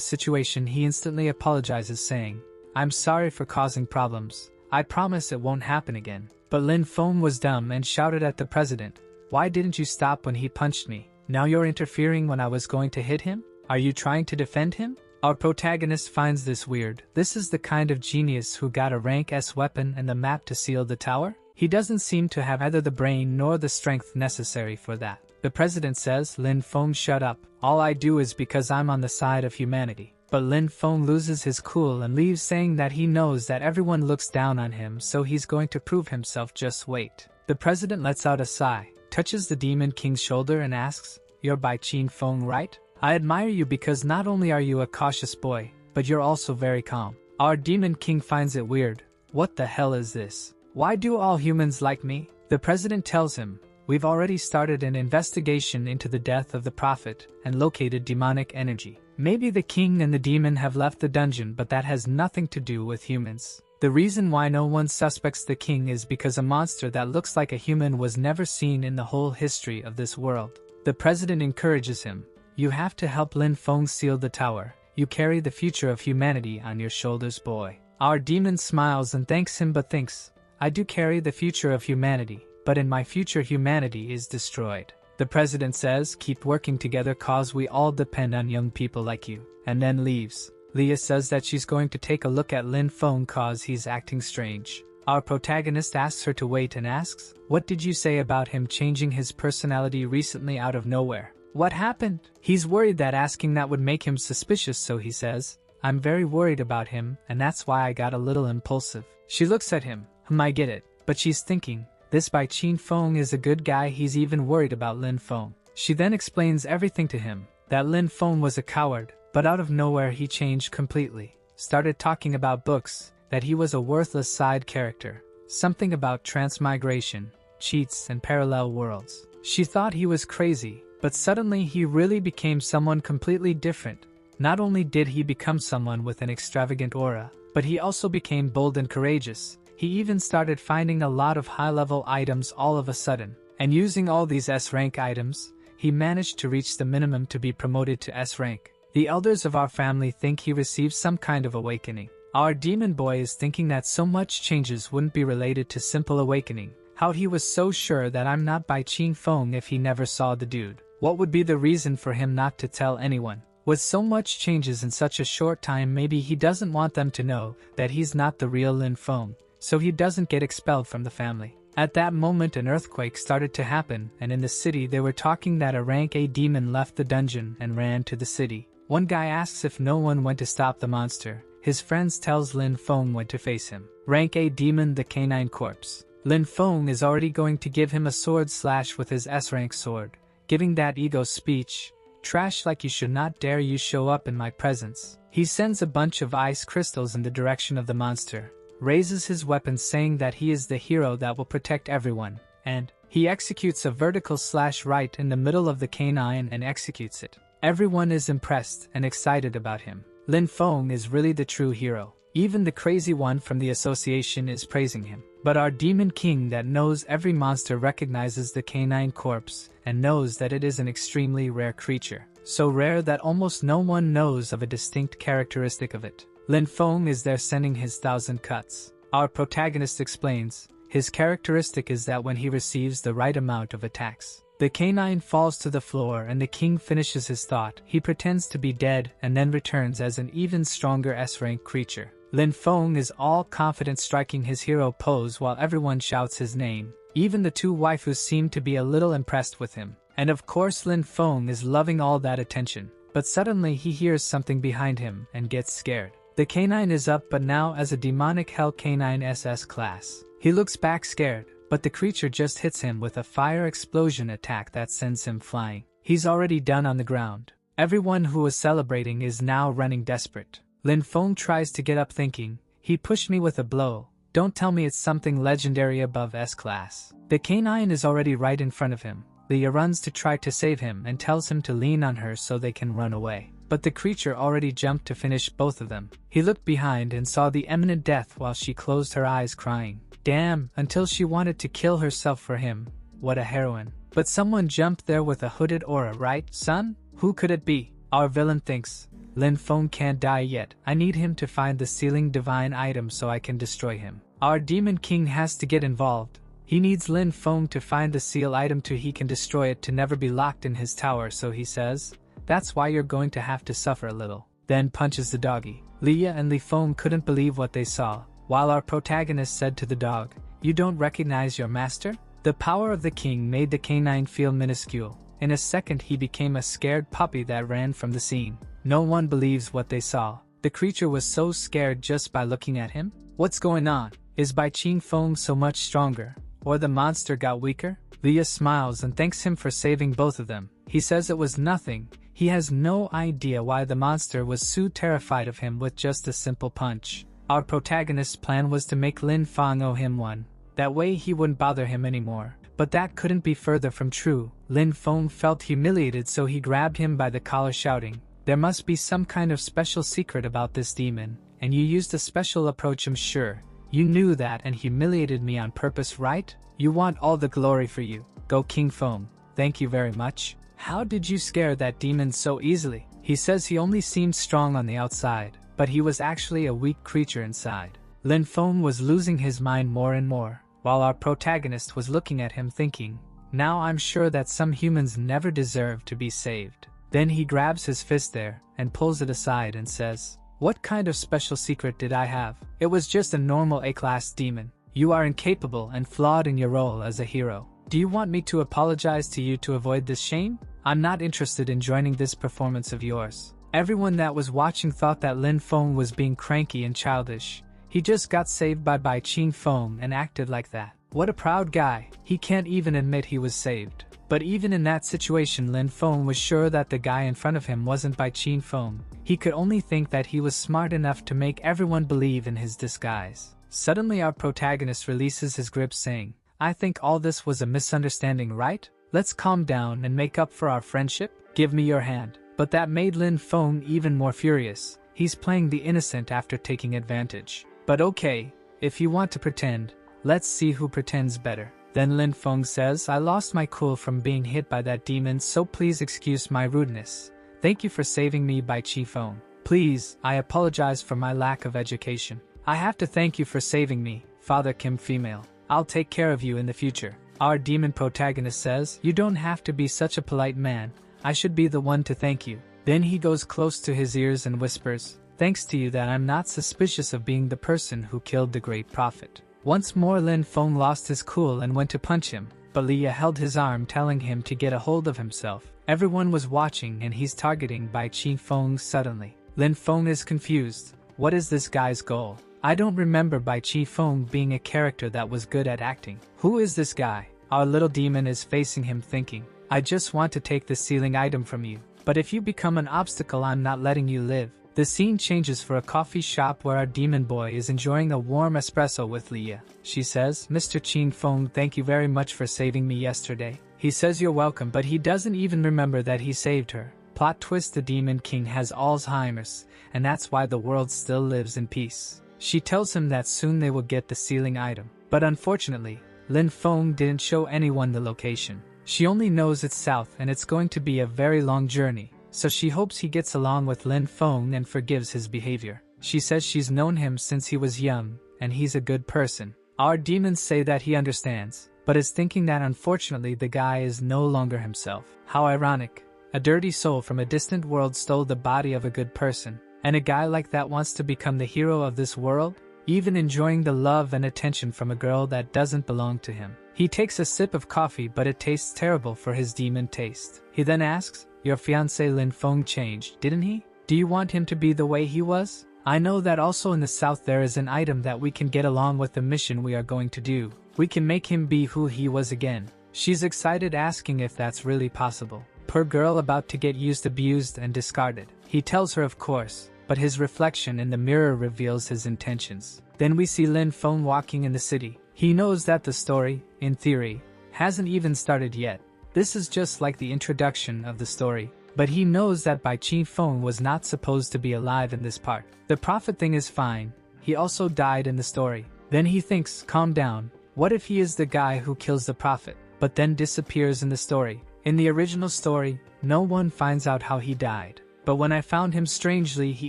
situation he instantly apologizes saying, "I'm sorry for causing problems. I promise it won't happen again." But Lin Feng was dumb and shouted at the president, "Why didn't you stop when he punched me? Now you're interfering when I was going to hit him? Are you trying to defend him?" Our protagonist finds this weird. This is the kind of genius who got a rank S weapon and the map to seal the tower? He doesn't seem to have either the brain nor the strength necessary for that. The president says, "Lin Feng, shut up. All I do is because I'm on the side of humanity." But Lin Feng loses his cool and leaves saying that he knows that everyone looks down on him, so he's going to prove himself. Just wait. The president lets out a sigh, touches the Demon King's shoulder and asks, "You're Bai Qin Feng, right? I admire you because not only are you a cautious boy, but you're also very calm." Our Demon King finds it weird. What the hell is this? Why do all humans like me? The president tells him, "We've already started an investigation into the death of the prophet and located demonic energy. Maybe the king and the demon have left the dungeon, but that has nothing to do with humans. The reason why no one suspects the king is because a monster that looks like a human was never seen in the whole history of this world." The president encourages him, "You have to help Lin Feng seal the tower. You carry the future of humanity on your shoulders, boy." Our demon smiles and thanks him but thinks, "I do carry the future of humanity, but in my future humanity is destroyed." The president says, "Keep working together cause we all depend on young people like you," and then leaves. Leah says that she's going to take a look at Lin Feng cause he's acting strange. Our protagonist asks her to wait and asks, "What did you say about him changing his personality recently out of nowhere? What happened?" He's worried that asking that would make him suspicious, so he says, "I'm very worried about him, and that's why I got a little impulsive." She looks at him, I get it, but she's thinking, this Bai Qin Feng is a good guy, he's even worried about Lin Feng. She then explains everything to him, that Lin Feng was a coward, But out of nowhere he changed completely, started talking about books, that he was a worthless side character, something about transmigration, cheats and parallel worlds. She thought he was crazy, but suddenly he really became someone completely different. Not only did he become someone with an extravagant aura, but he also became bold and courageous. He even started finding a lot of high-level items all of a sudden, and using all these S-rank items, he managed to reach the minimum to be promoted to S-rank. The elders of our family think he received some kind of awakening. Our demon boy is thinking that so much changes wouldn't be related to simple awakening. How he was so sure that I'm not Bai Qing Feng if he never saw the dude. What would be the reason for him not to tell anyone? With so much changes in such a short time, maybe he doesn't want them to know that he's not the real Lin Feng, so he doesn't get expelled from the family. At that moment an earthquake started to happen, and in the city they were talking that a rank A demon left the dungeon and ran to the city. One guy asks if no one went to stop the monster. His friends tells Lin Feng when to face him. Rank A demon, the canine corpse. Lin Feng is already going to give him a sword slash with his S-rank sword, giving that ego speech. Trash like you should not dare you show up in my presence. He sends a bunch of ice crystals in the direction of the monster, raises his weapon saying that he is the hero that will protect everyone, and he executes a vertical slash right in the middle of the canine and executes it. Everyone is impressed and excited about him. Lin Feng is really the true hero. Even the crazy one from the association is praising him. But our demon king that knows every monster recognizes the canine corpse and knows that it is an extremely rare creature. So rare that almost no one knows of a distinct characteristic of it. Lin Feng is there sending his 1,000 cuts. Our protagonist explains, his characteristic is that when he receives the right amount of attacks, the canine falls to the floor and the king finishes his thought. He pretends to be dead and then returns as an even stronger S-rank creature. Lin Feng is all confident striking his hero pose while everyone shouts his name. Even the two waifus seem to be a little impressed with him. And of course Lin Feng is loving all that attention. But suddenly he hears something behind him and gets scared. The canine is up but now as a demonic hell canine SS class. He looks back scared, but the creature just hits him with a fire explosion attack that sends him flying. He's already done on the ground. Everyone who was celebrating is now running desperate. Lin Feng tries to get up thinking, he pushed me with a blow. Don't tell me it's something legendary above S-class. The canine is already right in front of him. Leah runs to try to save him and tells him to lean on her so they can run away. But the creature already jumped to finish both of them. He looked behind and saw the imminent death while she closed her eyes crying. Damn, until she wanted to kill herself for him. What a heroine. But someone jumped there with a hooded aura, right, son? Who could it be? Our villain thinks, Lin Feng can't die yet. I need him to find the sealing divine item so I can destroy him. Our demon king has to get involved. He needs Lin Feng to find the seal item so he can destroy it to never be locked in his tower, so he says, that's why you're going to have to suffer a little. Then punches the doggy. Leah and Li Feng couldn't believe what they saw, while our protagonist said to the dog, you don't recognize your master? The power of the king made the canine feel minuscule. In a second he became a scared puppy that ran from the scene. No one believes what they saw. The creature was so scared just by looking at him. What's going on? Is Bai Qing Feng so much stronger? Or the monster got weaker? Leah smiles and thanks him for saving both of them. He says it was nothing. He has no idea why the monster was so terrified of him with just a simple punch. Our protagonist's plan was to make Lin Feng owe him one. That way he wouldn't bother him anymore. But that couldn't be further from true. Lin Feng felt humiliated, so he grabbed him by the collar shouting, there must be some kind of special secret about this demon, and you used a special approach, I'm sure. You knew that and humiliated me on purpose, right? You want all the glory for you. Go King Feng. Thank you very much. How did you scare that demon so easily? He says he only seemed strong on the outside, but he was actually a weak creature inside. Lin Feng was losing his mind more and more, while our protagonist was looking at him thinking, now I'm sure that some humans never deserve to be saved. Then he grabs his fist there and pulls it aside and says, what kind of special secret did I have? It was just a normal A-class demon. You are incapable and flawed in your role as a hero. Do you want me to apologize to you to avoid this shame? I'm not interested in joining this performance of yours. Everyone that was watching thought that Lin Feng was being cranky and childish. He just got saved by Bai Qing Feng and acted like that. What a proud guy. He can't even admit he was saved. But even in that situation, Lin Feng was sure that the guy in front of him wasn't Bai Qin Feng. He could only think that he was smart enough to make everyone believe in his disguise. Suddenly our protagonist releases his grip saying, "I think all this was a misunderstanding, right? Let's calm down and make up for our friendship. Give me your hand." But that made Lin Feng even more furious. He's playing the innocent after taking advantage. But okay, if you want to pretend, let's see who pretends better. Then Lin Feng says, "I lost my cool from being hit by that demon, so please excuse my rudeness. Thank you for saving me, Bai Qi Feng. Please, I apologize for my lack of education. I have to thank you for saving me, Father Kim female. I'll take care of you in the future." Our demon protagonist says, "You don't have to be such a polite man. I should be the one to thank you." Then he goes close to his ears and whispers, "Thanks to you that I'm not suspicious of being the person who killed the great prophet." Once more Lin Feng lost his cool and went to punch him, but Leah held his arm telling him to get a hold of himself. Everyone was watching and he's targeting Bai Qi Feng suddenly. Lin Feng is confused. What is this guy's goal? I don't remember Bai Qi Feng being a character that was good at acting. Who is this guy? Our little demon is facing him thinking, "I just want to take the ceiling item from you, but if you become an obstacle I'm not letting you live." The scene changes for a coffee shop where our demon boy is enjoying a warm espresso with Leah. She says, "Mr. Qin Feng, thank you very much for saving me yesterday." He says you're welcome, but he doesn't even remember that he saved her. Plot twist: the demon king has Alzheimer's, and that's why the world still lives in peace. She tells him that soon they will get the ceiling item. But unfortunately, Lin Feng didn't show anyone the location. She only knows it's south and it's going to be a very long journey. So she hopes he gets along with Lin Feng and forgives his behavior. She says she's known him since he was young, and he's a good person. Our demons say that he understands, but is thinking that unfortunately the guy is no longer himself. How ironic. A dirty soul from a distant world stole the body of a good person, and a guy like that wants to become the hero of this world, even enjoying the love and attention from a girl that doesn't belong to him. He takes a sip of coffee, but it tastes terrible for his demon taste. He then asks, "Your fiancé Lin Feng changed, didn't he? Do you want him to be the way he was? I know that also in the south there is an item that we can get along with the mission we are going to do. We can make him be who he was again." She's excited, asking if that's really possible. Poor girl about to get used, abused, and discarded. He tells her of course, but his reflection in the mirror reveals his intentions. Then we see Lin Feng walking in the city. He knows that the story, in theory, hasn't even started yet. This is just like the introduction of the story, but he knows that Bai Qi Feng was not supposed to be alive in this part. The prophet thing is fine, he also died in the story. Then he thinks, calm down, what if he is the guy who kills the prophet, but then disappears in the story? In the original story, no one finds out how he died. But when I found him strangely, he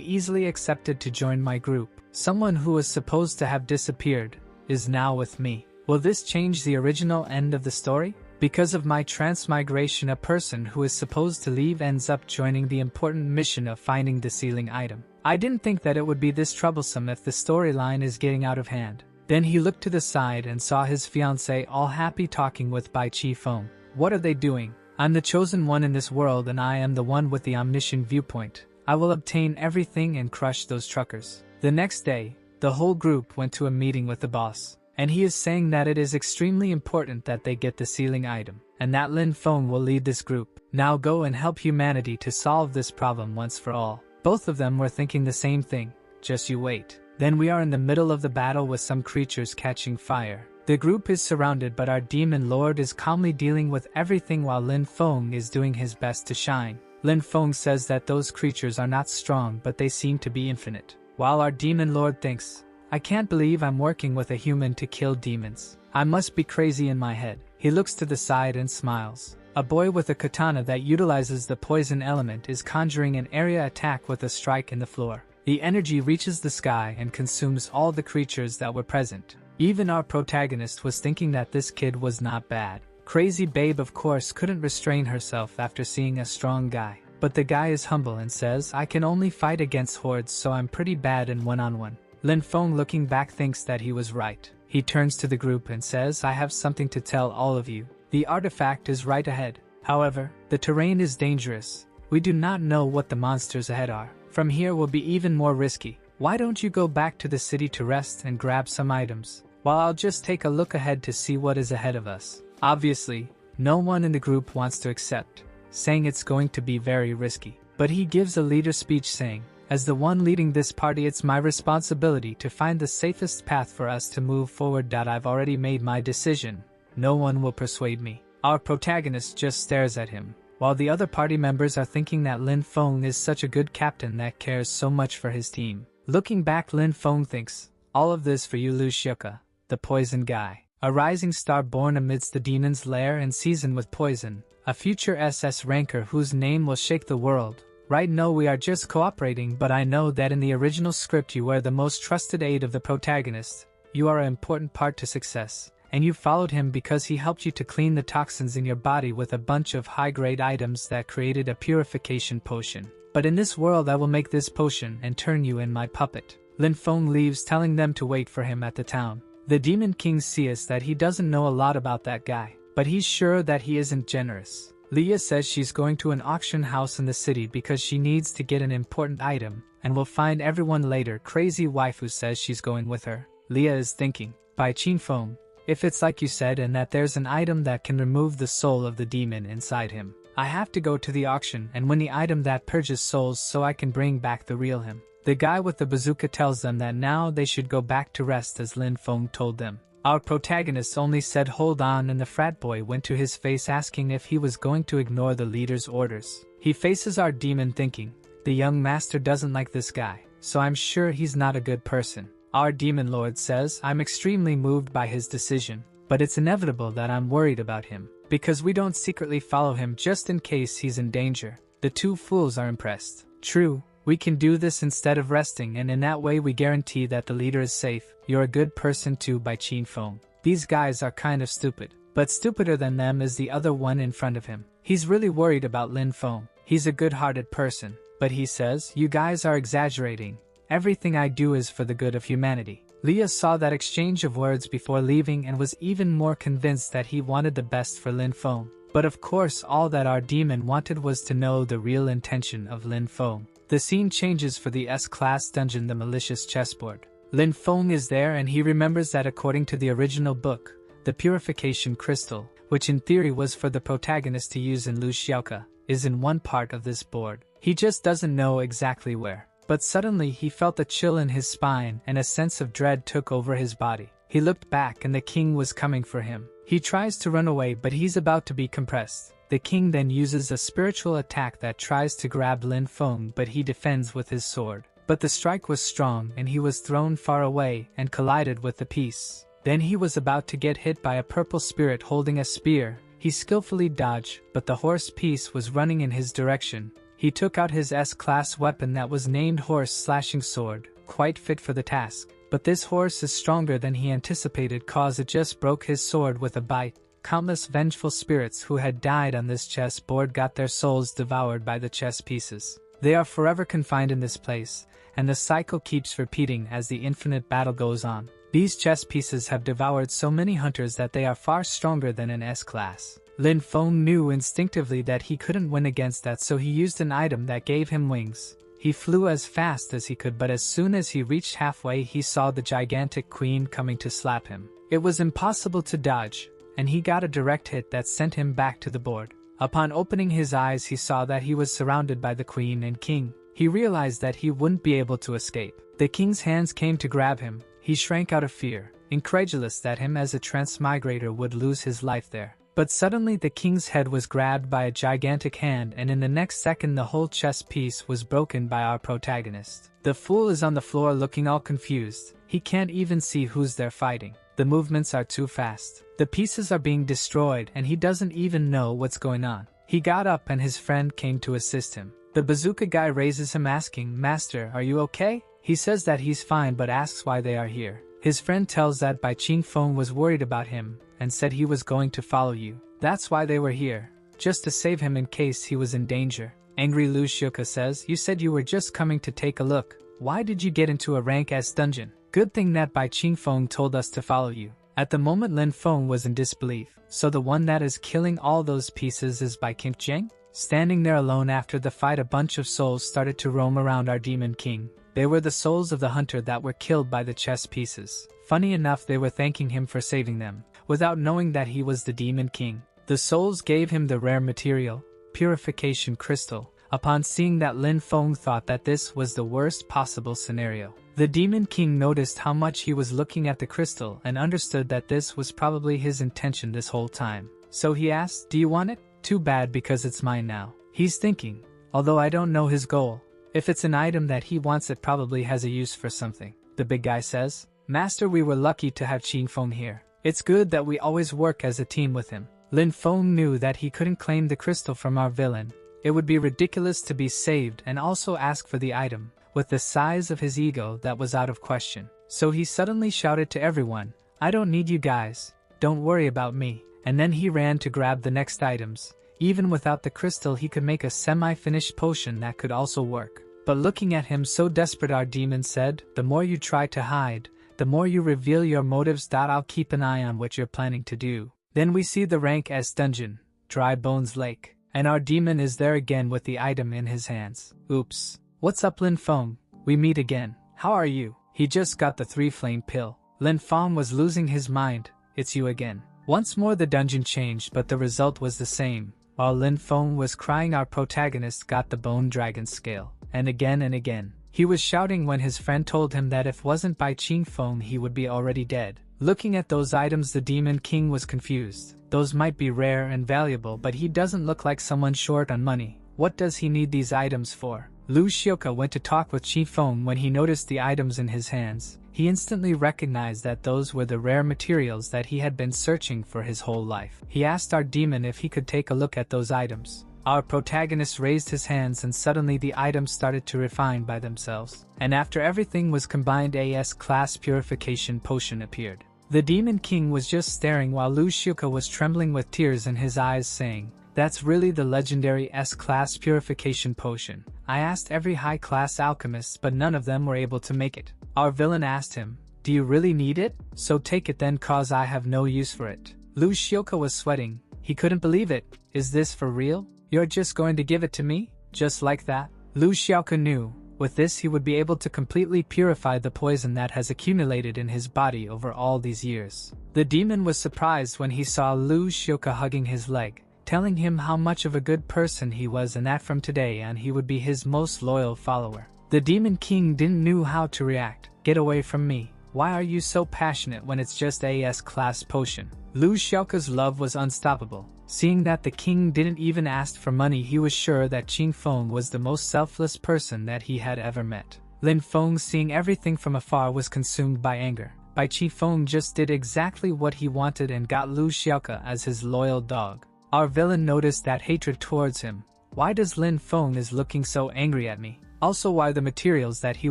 easily accepted to join my group. Someone who was supposed to have disappeared is now with me. Will this change the original end of the story? Because of my transmigration, a person who is supposed to leave ends up joining the important mission of finding the ceiling item. I didn't think that it would be this troublesome if the storyline is getting out of hand. Then he looked to the side and saw his fiancée all happy talking with Bai Qi Feng. What are they doing? I'm the chosen one in this world and I am the one with the omniscient viewpoint. I will obtain everything and crush those truckers. The next day, the whole group went to a meeting with the boss. And he is saying that it is extremely important that they get the ceiling item, and that Lin Feng will lead this group. Now go and help humanity to solve this problem once for all. Both of them were thinking the same thing, just you wait. Then we are in the middle of the battle with some creatures catching fire. The group is surrounded, but our demon lord is calmly dealing with everything while Lin Feng is doing his best to shine. Lin Feng says that those creatures are not strong, but they seem to be infinite. While our demon lord thinks, I can't believe I'm working with a human to kill demons. I must be crazy in my head. He looks to the side and smiles. A boy with a katana that utilizes the poison element is conjuring an area attack with a strike in the floor. The energy reaches the sky and consumes all the creatures that were present. Even our protagonist was thinking that this kid was not bad. Crazy Babe of course couldn't restrain herself after seeing a strong guy. But the guy is humble and says, I can only fight against hordes, so I'm pretty bad in one-on-one. Lin Feng looking back thinks that he was right. He turns to the group and says, I have something to tell all of you. The artifact is right ahead. However, the terrain is dangerous. We do not know what the monsters ahead are. From here will be even more risky. Why don't you go back to the city to rest and grab some items, while I'll just take a look ahead to see what is ahead of us. Obviously, No one in the group wants to accept, saying it's going to be very risky. But he gives a leader speech saying, as the one leading this party, it's my responsibility to find the safest path for us to move forward. I've already made my decision. No one will persuade me. Our protagonist just stares at him, while the other party members are thinking that Lin Feng is such a good captain that cares so much for his team. Looking back, Lin Feng thinks, all of this for you, Lu Xiuke, the poison guy. A rising star born amidst the demon's lair and seasoned with poison. A future SS ranker whose name will shake the world. Right, no, we are just cooperating, but I know that in the original script you were the most trusted aide of the protagonist. You are an important part to success. And you followed him because he helped you to clean the toxins in your body with a bunch of high-grade items that created a purification potion. But in this world I will make this potion and turn you in my puppet. Lin Feng leaves, telling them to wait for him at the town. The Demon King sees that he doesn't know a lot about that guy, but he's sure that he isn't generous. Leah says she's going to an auction house in the city because she needs to get an important item, and will find everyone later. Crazy waifu says she's going with her. Leah is thinking, by Qin Feng, if it's like you said and that there's an item that can remove the soul of the demon inside him, I have to go to the auction and win the item that purges souls so I can bring back the real him. The guy with the bazooka tells them that now they should go back to rest as Lin Feng told them. Our protagonist only said hold on, and the frat boy went to his face asking if he was going to ignore the leader's orders. He faces our demon thinking, the young master doesn't like this guy, so I'm sure he's not a good person. Our demon lord says, I'm extremely moved by his decision, but it's inevitable that I'm worried about him, because we don't secretly follow him just in case he's in danger. The two fools are impressed. True, we can do this instead of resting, and in that way we guarantee that the leader is safe. You're a good person too, by Qin Feng. These guys are kind of stupid, but stupider than them is the other one in front of him. He's really worried about Lin Feng. He's a good-hearted person, but he says, you guys are exaggerating. Everything I do is for the good of humanity. Leah saw that exchange of words before leaving and was even more convinced that he wanted the best for Lin Feng. But of course all that our demon wanted was to know the real intention of Lin Feng. The scene changes for the S-class dungeon, the malicious chessboard. Lin Feng is there and he remembers that according to the original book, the purification crystal, which in theory was for the protagonist to use in Lu Xiuke, is in one part of this board. He just doesn't know exactly where. But suddenly he felt a chill in his spine and a sense of dread took over his body. He looked back and the king was coming for him. He tries to run away, but he's about to be compressed. The king then uses a spiritual attack that tries to grab Lin Feng, but he defends with his sword. But the strike was strong and he was thrown far away and collided with the piece. Then he was about to get hit by a purple spirit holding a spear. He skillfully dodged, but the horse piece was running in his direction. He took out his S-class weapon that was named Horse Slashing Sword, quite fit for the task. But this horse is stronger than he anticipated, cause it just broke his sword with a bite. Countless vengeful spirits who had died on this chess board got their souls devoured by the chess pieces. They are forever confined in this place, and the cycle keeps repeating as the infinite battle goes on. These chess pieces have devoured so many hunters that they are far stronger than an S-class. Lin Feng knew instinctively that he couldn't win against that, so he used an item that gave him wings. He flew as fast as he could, but as soon as he reached halfway he saw the gigantic queen coming to slap him. It was impossible to dodge, and he got a direct hit that sent him back to the board. Upon opening his eyes he saw that he was surrounded by the queen and king. He realized that he wouldn't be able to escape. The king's hands came to grab him. He shrank out of fear, incredulous that him as a transmigrator would lose his life there. But suddenly the king's head was grabbed by a gigantic hand, and in the next second the whole chess piece was broken by our protagonist. The fool is on the floor looking all confused. He can't even see who's there fighting. The movements are too fast. The pieces are being destroyed and he doesn't even know what's going on. He got up and his friend came to assist him. The bazooka guy raises him asking, Master, are you okay? He says that he's fine but asks why they are here. His friend tells that Bai Qin Feng was worried about him and said he was going to follow you. That's why they were here, just to save him in case he was in danger. Angry Lu Xiuke says, you said you were just coming to take a look. Why did you get into a rank S dungeon? Good thing that Bai Qin Feng told us to follow you. At the moment Lin Feng was in disbelief. So the one that is killing all those pieces is Bai Qin Feng? Standing there alone after the fight, a bunch of souls started to roam around our demon king. They were the souls of the hunter that were killed by the chess pieces. Funny enough, they were thanking him for saving them, without knowing that he was the demon king. The souls gave him the rare material, purification crystal. Upon seeing that, Lin Feng thought that this was the worst possible scenario. The Demon King noticed how much he was looking at the crystal and understood that this was probably his intention this whole time. So he asked, "Do you want it?" "Too bad, because it's mine now." He's thinking, although I don't know his goal. If it's an item that he wants, it probably has a use for something. The big guy says, "Master, we were lucky to have Qin Feng here. It's good that we always work as a team with him." Lin Feng knew that he couldn't claim the crystal from our villain. It would be ridiculous to be saved and also ask for the item. With the size of his ego, that was out of question. So he suddenly shouted to everyone, "I don't need you guys. Don't worry about me." And then he ran to grab the next items. Even without the crystal, he could make a semi-finished potion that could also work. But looking at him so desperate, our demon said, "The more you try to hide, the more you reveal your motives. I'll keep an eye on what you're planning to do." Then we see the rank S dungeon, Dry Bones Lake. And our demon is there again with the item in his hands. Oops. "What's up, Lin Feng? We meet again. How are you?" He just got the 3-flame pill. Lin Feng was losing his mind. "It's you again." Once more the dungeon changed, but the result was the same. While Lin Feng was crying, our protagonist got the bone dragon scale. And again. He was shouting when his friend told him that if it wasn't by Qin Feng, he would be already dead. Looking at those items, the Demon King was confused. Those might be rare and valuable, but he doesn't look like someone short on money. What does he need these items for? Lu Xiaoka went to talk with Qin Feng when he noticed the items in his hands. He instantly recognized that those were the rare materials that he had been searching for his whole life. He asked our demon if he could take a look at those items. Our protagonist raised his hands and suddenly the items started to refine by themselves. And after everything was combined, a S-class purification potion appeared. The Demon King was just staring while Lu Xiaoka was trembling with tears in his eyes, saying, "That's really the legendary S-class purification potion. I asked every high-class alchemist, but none of them were able to make it." Our villain asked him, "Do you really need it? So take it then, cause I have no use for it." Lu Xiaoka was sweating. He couldn't believe it. "Is this for real? You're just going to give it to me? Just like that?" Lu Xiaoka knew. With this, he would be able to completely purify the poison that has accumulated in his body over all these years. The demon was surprised when he saw Lu Xiaoka hugging his leg, telling him how much of a good person he was and that from today on he would be his most loyal follower. The Demon King didn't know how to react. "Get away from me. Why are you so passionate when it's just a S-class potion?" Lu Xiaoka's love was unstoppable. Seeing that the king didn't even ask for money, he was sure that Qin Feng was the most selfless person that he had ever met. Lin Feng, seeing everything from afar, was consumed by anger. Qin Feng just did exactly what he wanted and got Lu Xiaoka as his loyal dog. Our villain noticed that hatred towards him. Why does Lin Feng is looking so angry at me? Also, why the materials that he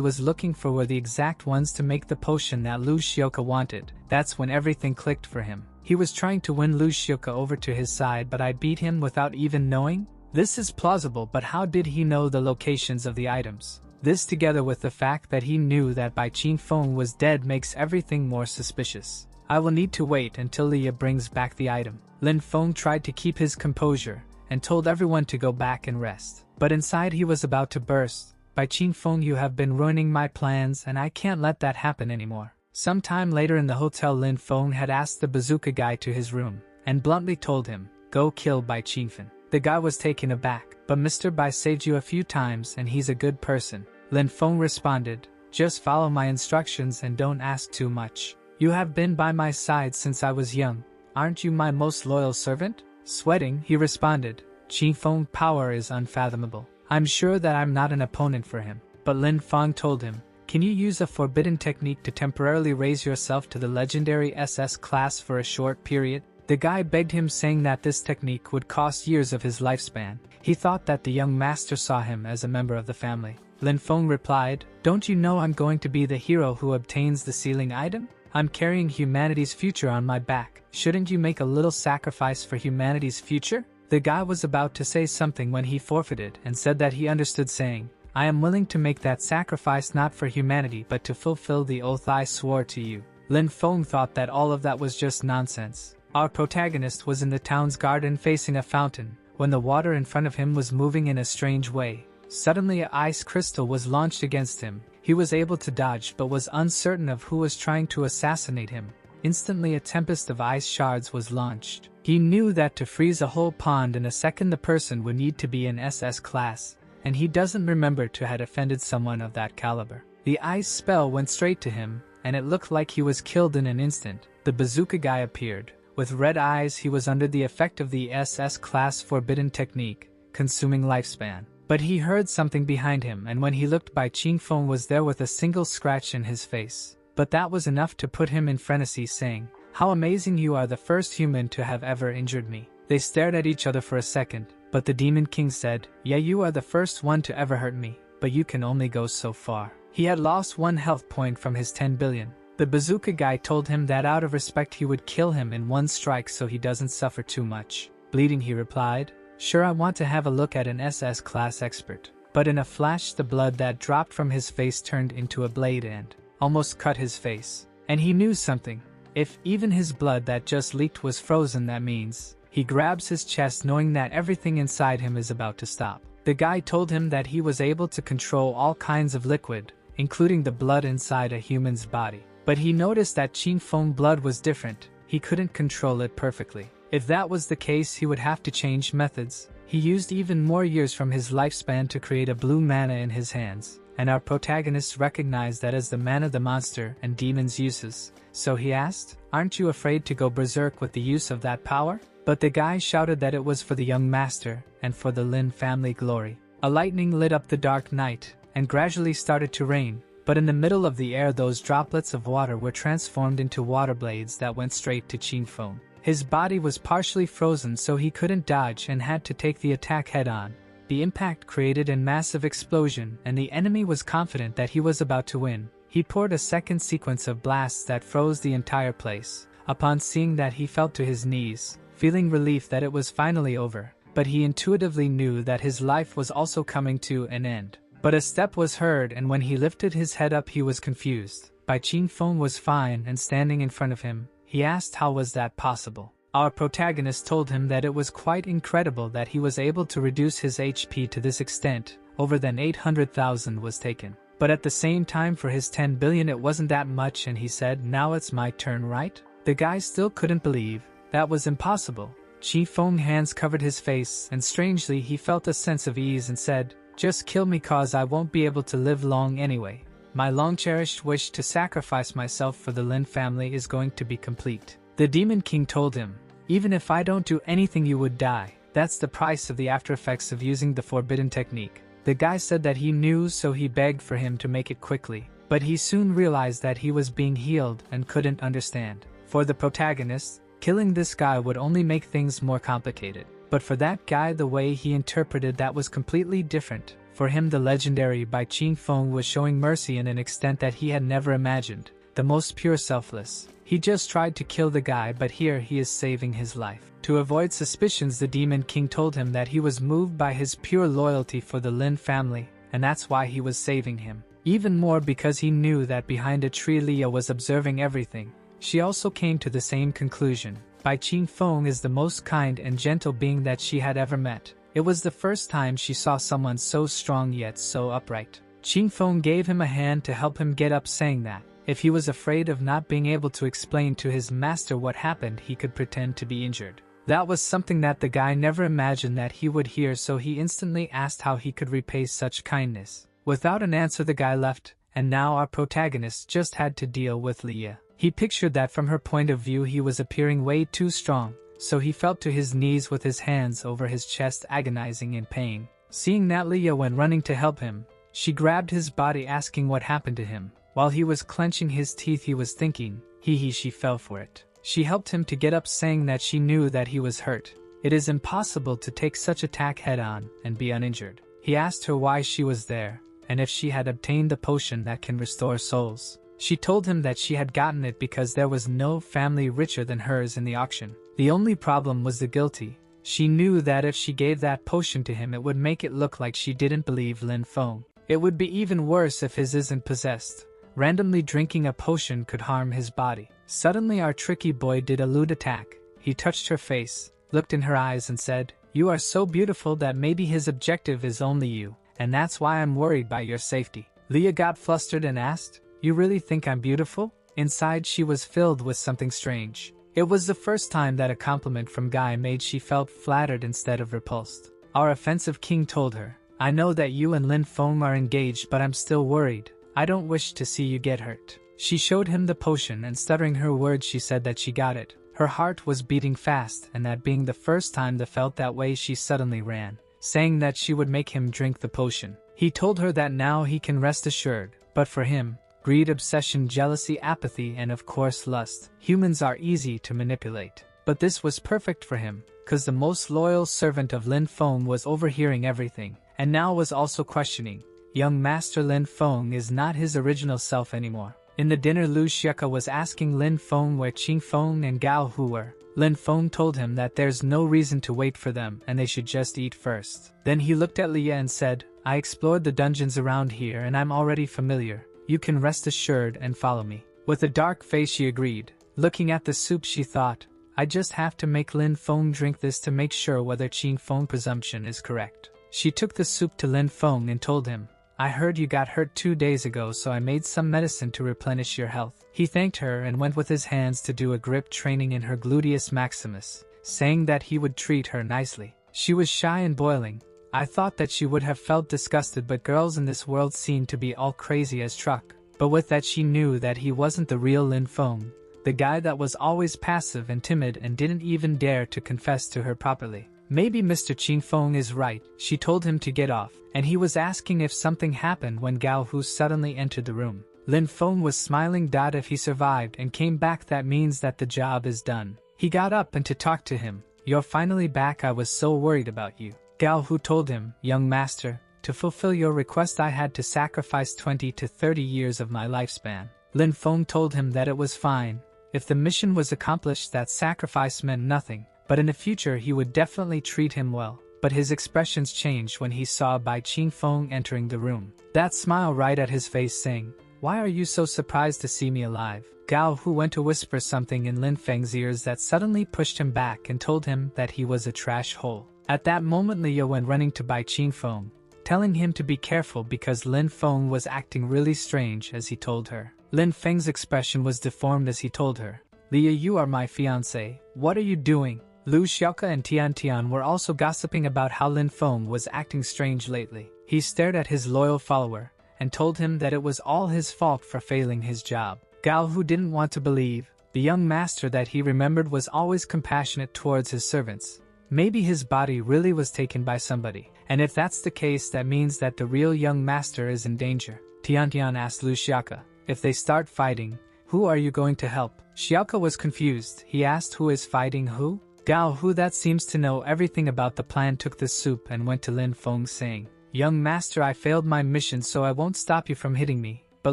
was looking for were the exact ones to make the potion that Lu Xiaoka wanted. That's when everything clicked for him. He was trying to win Lu Xiaoka over to his side, but I beat him without even knowing? This is plausible, but how did he know the locations of the items? This, together with the fact that he knew that Qin Feng was dead, makes everything more suspicious. I will need to wait until Leah brings back the item. Lin Feng tried to keep his composure and told everyone to go back and rest. But inside he was about to burst. "Qin Feng, you have been ruining my plans and I can't let that happen anymore." Sometime later in the hotel, Lin Feng had asked the bazooka guy to his room and bluntly told him, "Go kill Qin Feng." The guy was taken aback, "But Mr. Bai saved you a few times and he's a good person." Lin Feng responded, "Just follow my instructions and don't ask too much. You have been by my side since I was young. Aren't you my most loyal servant?" Sweating, he responded, "Qin Feng's power is unfathomable. I'm sure that I'm not an opponent for him." But Lin Feng told him, "Can you use a forbidden technique to temporarily raise yourself to the legendary SS class for a short period?" The guy begged him, saying that this technique would cost years of his lifespan. He thought that the young master saw him as a member of the family. Lin Feng replied, "Don't you know I'm going to be the hero who obtains the sealing item? I'm carrying humanity's future on my back. Shouldn't you make a little sacrifice for humanity's future?" The guy was about to say something when he forfeited and said that he understood, saying, "I am willing to make that sacrifice not for humanity but to fulfill the oath I swore to you." Lin Feng thought that all of that was just nonsense. Our protagonist was in the town's garden facing a fountain when the water in front of him was moving in a strange way. Suddenly an ice crystal was launched against him. He was able to dodge but was uncertain of who was trying to assassinate him. Instantly a tempest of ice shards was launched. He knew that to freeze a whole pond in a second the person would need to be in SS class, and he doesn't remember to had offended someone of that caliber. The ice spell went straight to him, and it looked like he was killed in an instant. The bazooka guy appeared. With red eyes, he was under the effect of the SS class forbidden technique, consuming lifespan. But he heard something behind him, and when he looked by, Qing Feng was there with a single scratch in his face. But that was enough to put him in frenzy, saying, "How amazing, you are the first human to have ever injured me." They stared at each other for a second, but the Demon King said, "Yeah, you are the first one to ever hurt me, but you can only go so far." He had lost 1 health point from his 10 billion. The bazooka guy told him that out of respect he would kill him in 1 strike so he doesn't suffer too much. Bleeding, he replied, "Sure, I want to have a look at an SS class expert." But in a flash the blood that dropped from his face turned into a blade and almost cut his face. And he knew something. If even his blood that just leaked was frozen, that means he grabs his chest knowing that everything inside him is about to stop. The guy told him that he was able to control all kinds of liquid, including the blood inside a human's body. But he noticed that Qing Feng blood was different. He couldn't control it perfectly. If that was the case, he would have to change methods. He used even more years from his lifespan to create a blue mana in his hands, and our protagonist recognized that as the mana the monster and demons uses. So he asked, "Aren't you afraid to go berserk with the use of that power?" But the guy shouted that it was for the young master, and for the Lin family glory. A lightning lit up the dark night, and gradually started to rain. But in the middle of the air those droplets of water were transformed into water blades that went straight to Qing Feng. His body was partially frozen so he couldn't dodge and had to take the attack head-on. The impact created a massive explosion, and the enemy was confident that he was about to win. He poured a second sequence of blasts that froze the entire place. Upon seeing that, he fell to his knees, feeling relief that it was finally over. But he intuitively knew that his life was also coming to an end. But a step was heard, and when he lifted his head up he was confused. Bai Qing Feng was fine and standing in front of him. He asked how was that possible. Our protagonist told him that it was quite incredible that he was able to reduce his HP to this extent. Over than 800,000 was taken. But at the same time, for his 10 billion it wasn't that much, and he said, "Now it's my turn, right?" The guy still couldn't believe that was impossible. Qing Feng's hands covered his face, and strangely he felt a sense of ease and said, "Just kill me, cause I won't be able to live long anyway. My long-cherished wish to sacrifice myself for the Lin family is going to be complete." The Demon King told him, "Even if I don't do anything you would die. That's the price of the after effects of using the forbidden technique." The guy said that he knew, so he begged for him to make it quickly. But he soon realized that he was being healed and couldn't understand. For the protagonist, killing this guy would only make things more complicated. But for that guy, the way he interpreted that was completely different. For him, the legendary Bai Qing Feng was showing mercy in an extent that he had never imagined. The most pure selfless. He just tried to kill the guy, but here he is saving his life. To avoid suspicions, the Demon King told him that he was moved by his pure loyalty for the Lin family, and that's why he was saving him. Even more because he knew that behind a tree Leah was observing everything. She also came to the same conclusion. Bai Qing Feng is the most kind and gentle being that she had ever met. It was the first time she saw someone so strong yet so upright. Qing Feng gave him a hand to help him get up, saying that if he was afraid of not being able to explain to his master what happened, he could pretend to be injured. That was something that the guy never imagined that he would hear, so he instantly asked how he could repay such kindness. Without an answer, the guy left, and now our protagonist just had to deal with Leah. He pictured that from her point of view he was appearing way too strong, so he fell to his knees with his hands over his chest, agonizing in pain. Seeing that, Leah went running to help him. She grabbed his body, asking what happened to him. While he was clenching his teeth, he was thinking, she fell for it. She helped him to get up, saying that she knew that he was hurt. It is impossible to take such attack head-on and be uninjured. He asked her why she was there, and if she had obtained the potion that can restore souls. She told him that she had gotten it because there was no family richer than hers in the auction. The only problem was the guilty. She knew that if she gave that potion to him, it would make it look like she didn't believe Lin Feng. It would be even worse if his isn't possessed. Randomly drinking a potion could harm his body. Suddenly our tricky boy did a lewd attack. He touched her face, looked in her eyes and said, "You are so beautiful that maybe his objective is only you, and that's why I'm worried by your safety." Leah got flustered and asked, "You really think I'm beautiful?" Inside she was filled with something strange. It was the first time that a compliment from Guy made she felt flattered instead of repulsed. Our offensive king told her, I know that you and Lin Feng are engaged, but I'm still worried. I don't wish to see you get hurt. She showed him the potion, and stuttering her words she said that she got it. Her heart was beating fast, and that being the first time that felt that way, she suddenly ran, saying that she would make him drink the potion. He told her that now he can rest assured, but for him, greed, obsession, jealousy, apathy, and of course lust, humans are easy to manipulate. But this was perfect for him, cause the most loyal servant of Lin Feng was overhearing everything, and now was also questioning. Young Master Lin Feng is not his original self anymore. In the dinner, Lu Xieka was asking Lin Feng where Qing Feng and Gao Hu were. Lin Feng told him that there's no reason to wait for them and they should just eat first. Then he looked at Leah and said, I explored the dungeons around here and I'm already familiar. You can rest assured and follow me. With a dark face she agreed. Looking at the soup she thought, I just have to make Lin Feng drink this to make sure whether Qing Feng's presumption is correct. She took the soup to Lin Feng and told him, I heard you got hurt 2 days ago, so I made some medicine to replenish your health. He thanked her and went with his hands to do a grip training in her gluteus maximus, saying that he would treat her nicely. She was shy and boiling. I thought that she would have felt disgusted, but girls in this world seemed to be all crazy as truck. But with that she knew that he wasn't the real Lin Feng, the guy that was always passive and timid and didn't even dare to confess to her properly. Maybe Mr. Qing Feng is right, she told him to get off, and he was asking if something happened when Gao Hu suddenly entered the room. Lin Feng was smiling. If he survived and came back, that means that the job is done. He got up and to talk to him. You're finally back, I was so worried about you. Gao Hu told him, young master, to fulfill your request I had to sacrifice 20 to 30 years of my lifespan. Lin Feng told him that it was fine. If the mission was accomplished, that sacrifice meant nothing. But in the future he would definitely treat him well. But his expressions changed when he saw Bai Qing Feng entering the room. That smile right at his face, saying, why are you so surprised to see me alive? Gao Hu went to whisper something in Lin Feng's ears that suddenly pushed him back and told him that he was a trash hole. At that moment Leah went running to Bai Qing Feng, telling him to be careful because Lin Feng was acting really strange as he told her. Lin Feng's expression was deformed as he told her, Leah, you are my fiancé, what are you doing? Lu Xiaoka and Tian Tian were also gossiping about how Lin Feng was acting strange lately. He stared at his loyal follower and told him that it was all his fault for failing his job. Gao Hu didn't want to believe. The young master that he remembered was always compassionate towards his servants. Maybe his body really was taken by somebody, and if that's the case, that means that the real young master is in danger. Tian Tian asked Lu Xiaoka, if they start fighting, who are you going to help? Xiaoka was confused. He asked, who is fighting who? Gao Hu, that seems to know everything about the plan, took the soup and went to Lin Feng saying, young master, I failed my mission, so I won't stop you from hitting me. But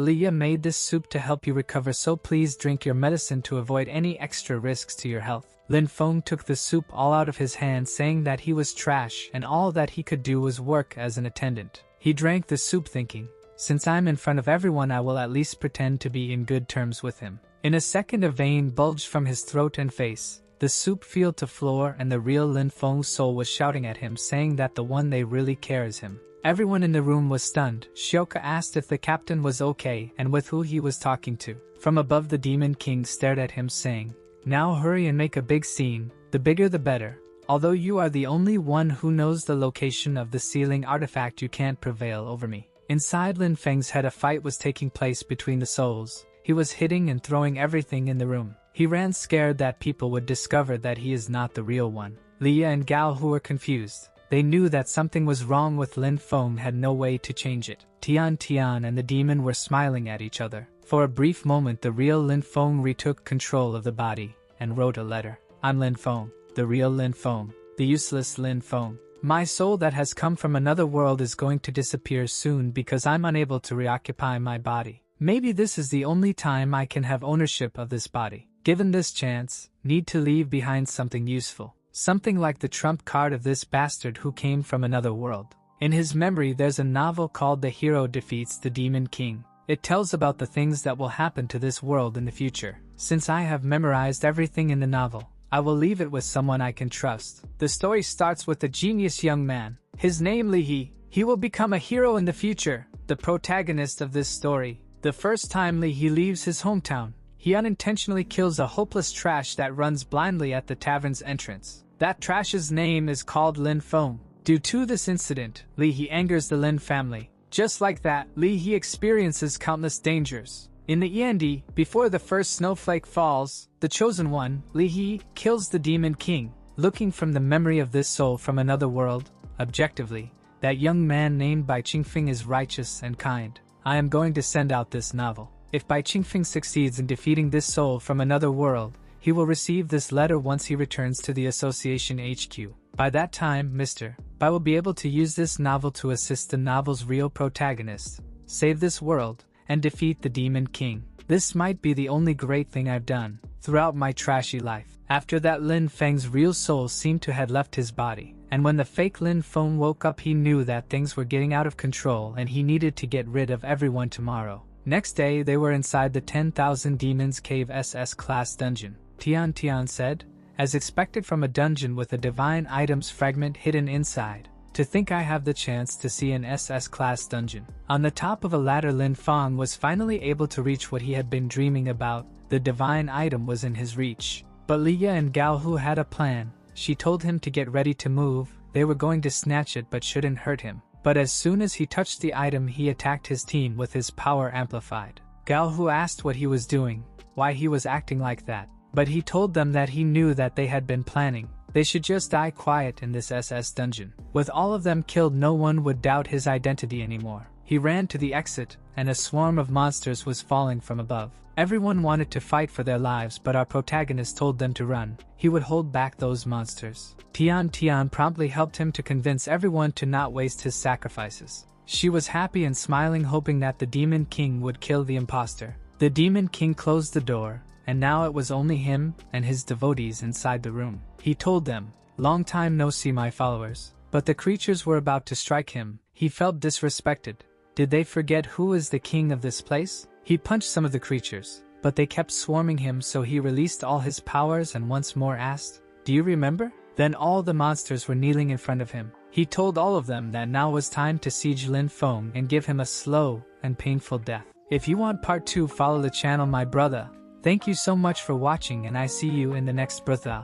Leah made this soup to help you recover, so please drink your medicine to avoid any extra risks to your health. Lin Feng took the soup all out of his hand, saying that he was trash and all that he could do was work as an attendant. He drank the soup thinking, since I'm in front of everyone, I will at least pretend to be in good terms with him. In a second a vein bulged from his throat and face. The soup fell to floor and the real Lin Feng's soul was shouting at him, saying that the one they really care is him. Everyone in the room was stunned. Xiaoka asked if the captain was okay and with who he was talking to. From above the Demon King stared at him saying, now hurry and make a big scene, the bigger the better. Although you are the only one who knows the location of the sealing artifact, you can't prevail over me. Inside Lin Feng's head a fight was taking place between the souls. He was hitting and throwing everything in the room. He ran scared that people would discover that he is not the real one. Leah and Gao Hu were confused. They knew that something was wrong with Lin Feng, had no way to change it. Tian Tian and the demon were smiling at each other. For a brief moment the real Lin Feng retook control of the body and wrote a letter. I'm Lin Feng, the real Lin Feng, the useless Lin Feng. My soul that has come from another world is going to disappear soon because I'm unable to reoccupy my body. Maybe this is the only time I can have ownership of this body. Given this chance, need to leave behind something useful. Something like the trump card of this bastard who came from another world. In his memory there's a novel called The Hero Defeats the Demon King. It tells about the things that will happen to this world in the future. Since I have memorized everything in the novel, I will leave it with someone I can trust. The story starts with a genius young man. His name Li He. He will become a hero in the future. The protagonist of this story. The first time Li He leaves his hometown, he unintentionally kills a hopeless trash that runs blindly at the tavern's entrance. That trash's name is called Lin Feng. Due to this incident, Li He angers the Lin family. Just like that, Li He experiences countless dangers. In the end, before the first snowflake falls, the chosen one, Li He, kills the demon king. Looking from the memory of this soul from another world, objectively, that young man named Bai Qingfeng is righteous and kind. I am going to send out this novel. If Bai Qingfeng succeeds in defeating this soul from another world, he will receive this letter once he returns to the association HQ. By that time, Mr. Bai will be able to use this novel to assist the novel's real protagonist, save this world, and defeat the Demon King. This might be the only great thing I've done throughout my trashy life. After that, Lin Feng's real soul seemed to have left his body, and when the fake Lin Feng woke up, he knew that things were getting out of control and he needed to get rid of everyone tomorrow. Next day, they were inside the 10,000 Demons Cave SS class dungeon. Tian said, as expected from a dungeon with a divine items fragment hidden inside. To think I have the chance to see an SS class dungeon. On the top of a ladder, Lin Feng was finally able to reach what he had been dreaming about. The divine item was in his reach. But Liya and Gao Hu had a plan. She told him to get ready to move. They were going to snatch it but shouldn't hurt him. But as soon as he touched the item, he attacked his team with his power amplified. Gao Hu asked what he was doing, why he was acting like that. But he told them that he knew that they had been planning. They should just die quiet in this SS dungeon. With all of them killed, no one would doubt his identity anymore. He ran to the exit, and a swarm of monsters was falling from above. Everyone wanted to fight for their lives, but our protagonist told them to run. He would hold back those monsters. Tian promptly helped him to convince everyone to not waste his sacrifices. She was happy and smiling, hoping that the Demon King would kill the imposter. The Demon King closed the door, and now it was only him and his devotees inside the room. He told them, "Long time no see, my followers." But the creatures were about to strike him. He felt disrespected. Did they forget who is the king of this place? He punched some of the creatures, but they kept swarming him, so he released all his powers and once more asked, "Do you remember?" Then all the monsters were kneeling in front of him. He told all of them that now was time to siege Lin Feng and give him a slow and painful death. If you want part 2, follow the channel, my brother. Thank you so much for watching, and I see you in the next brother.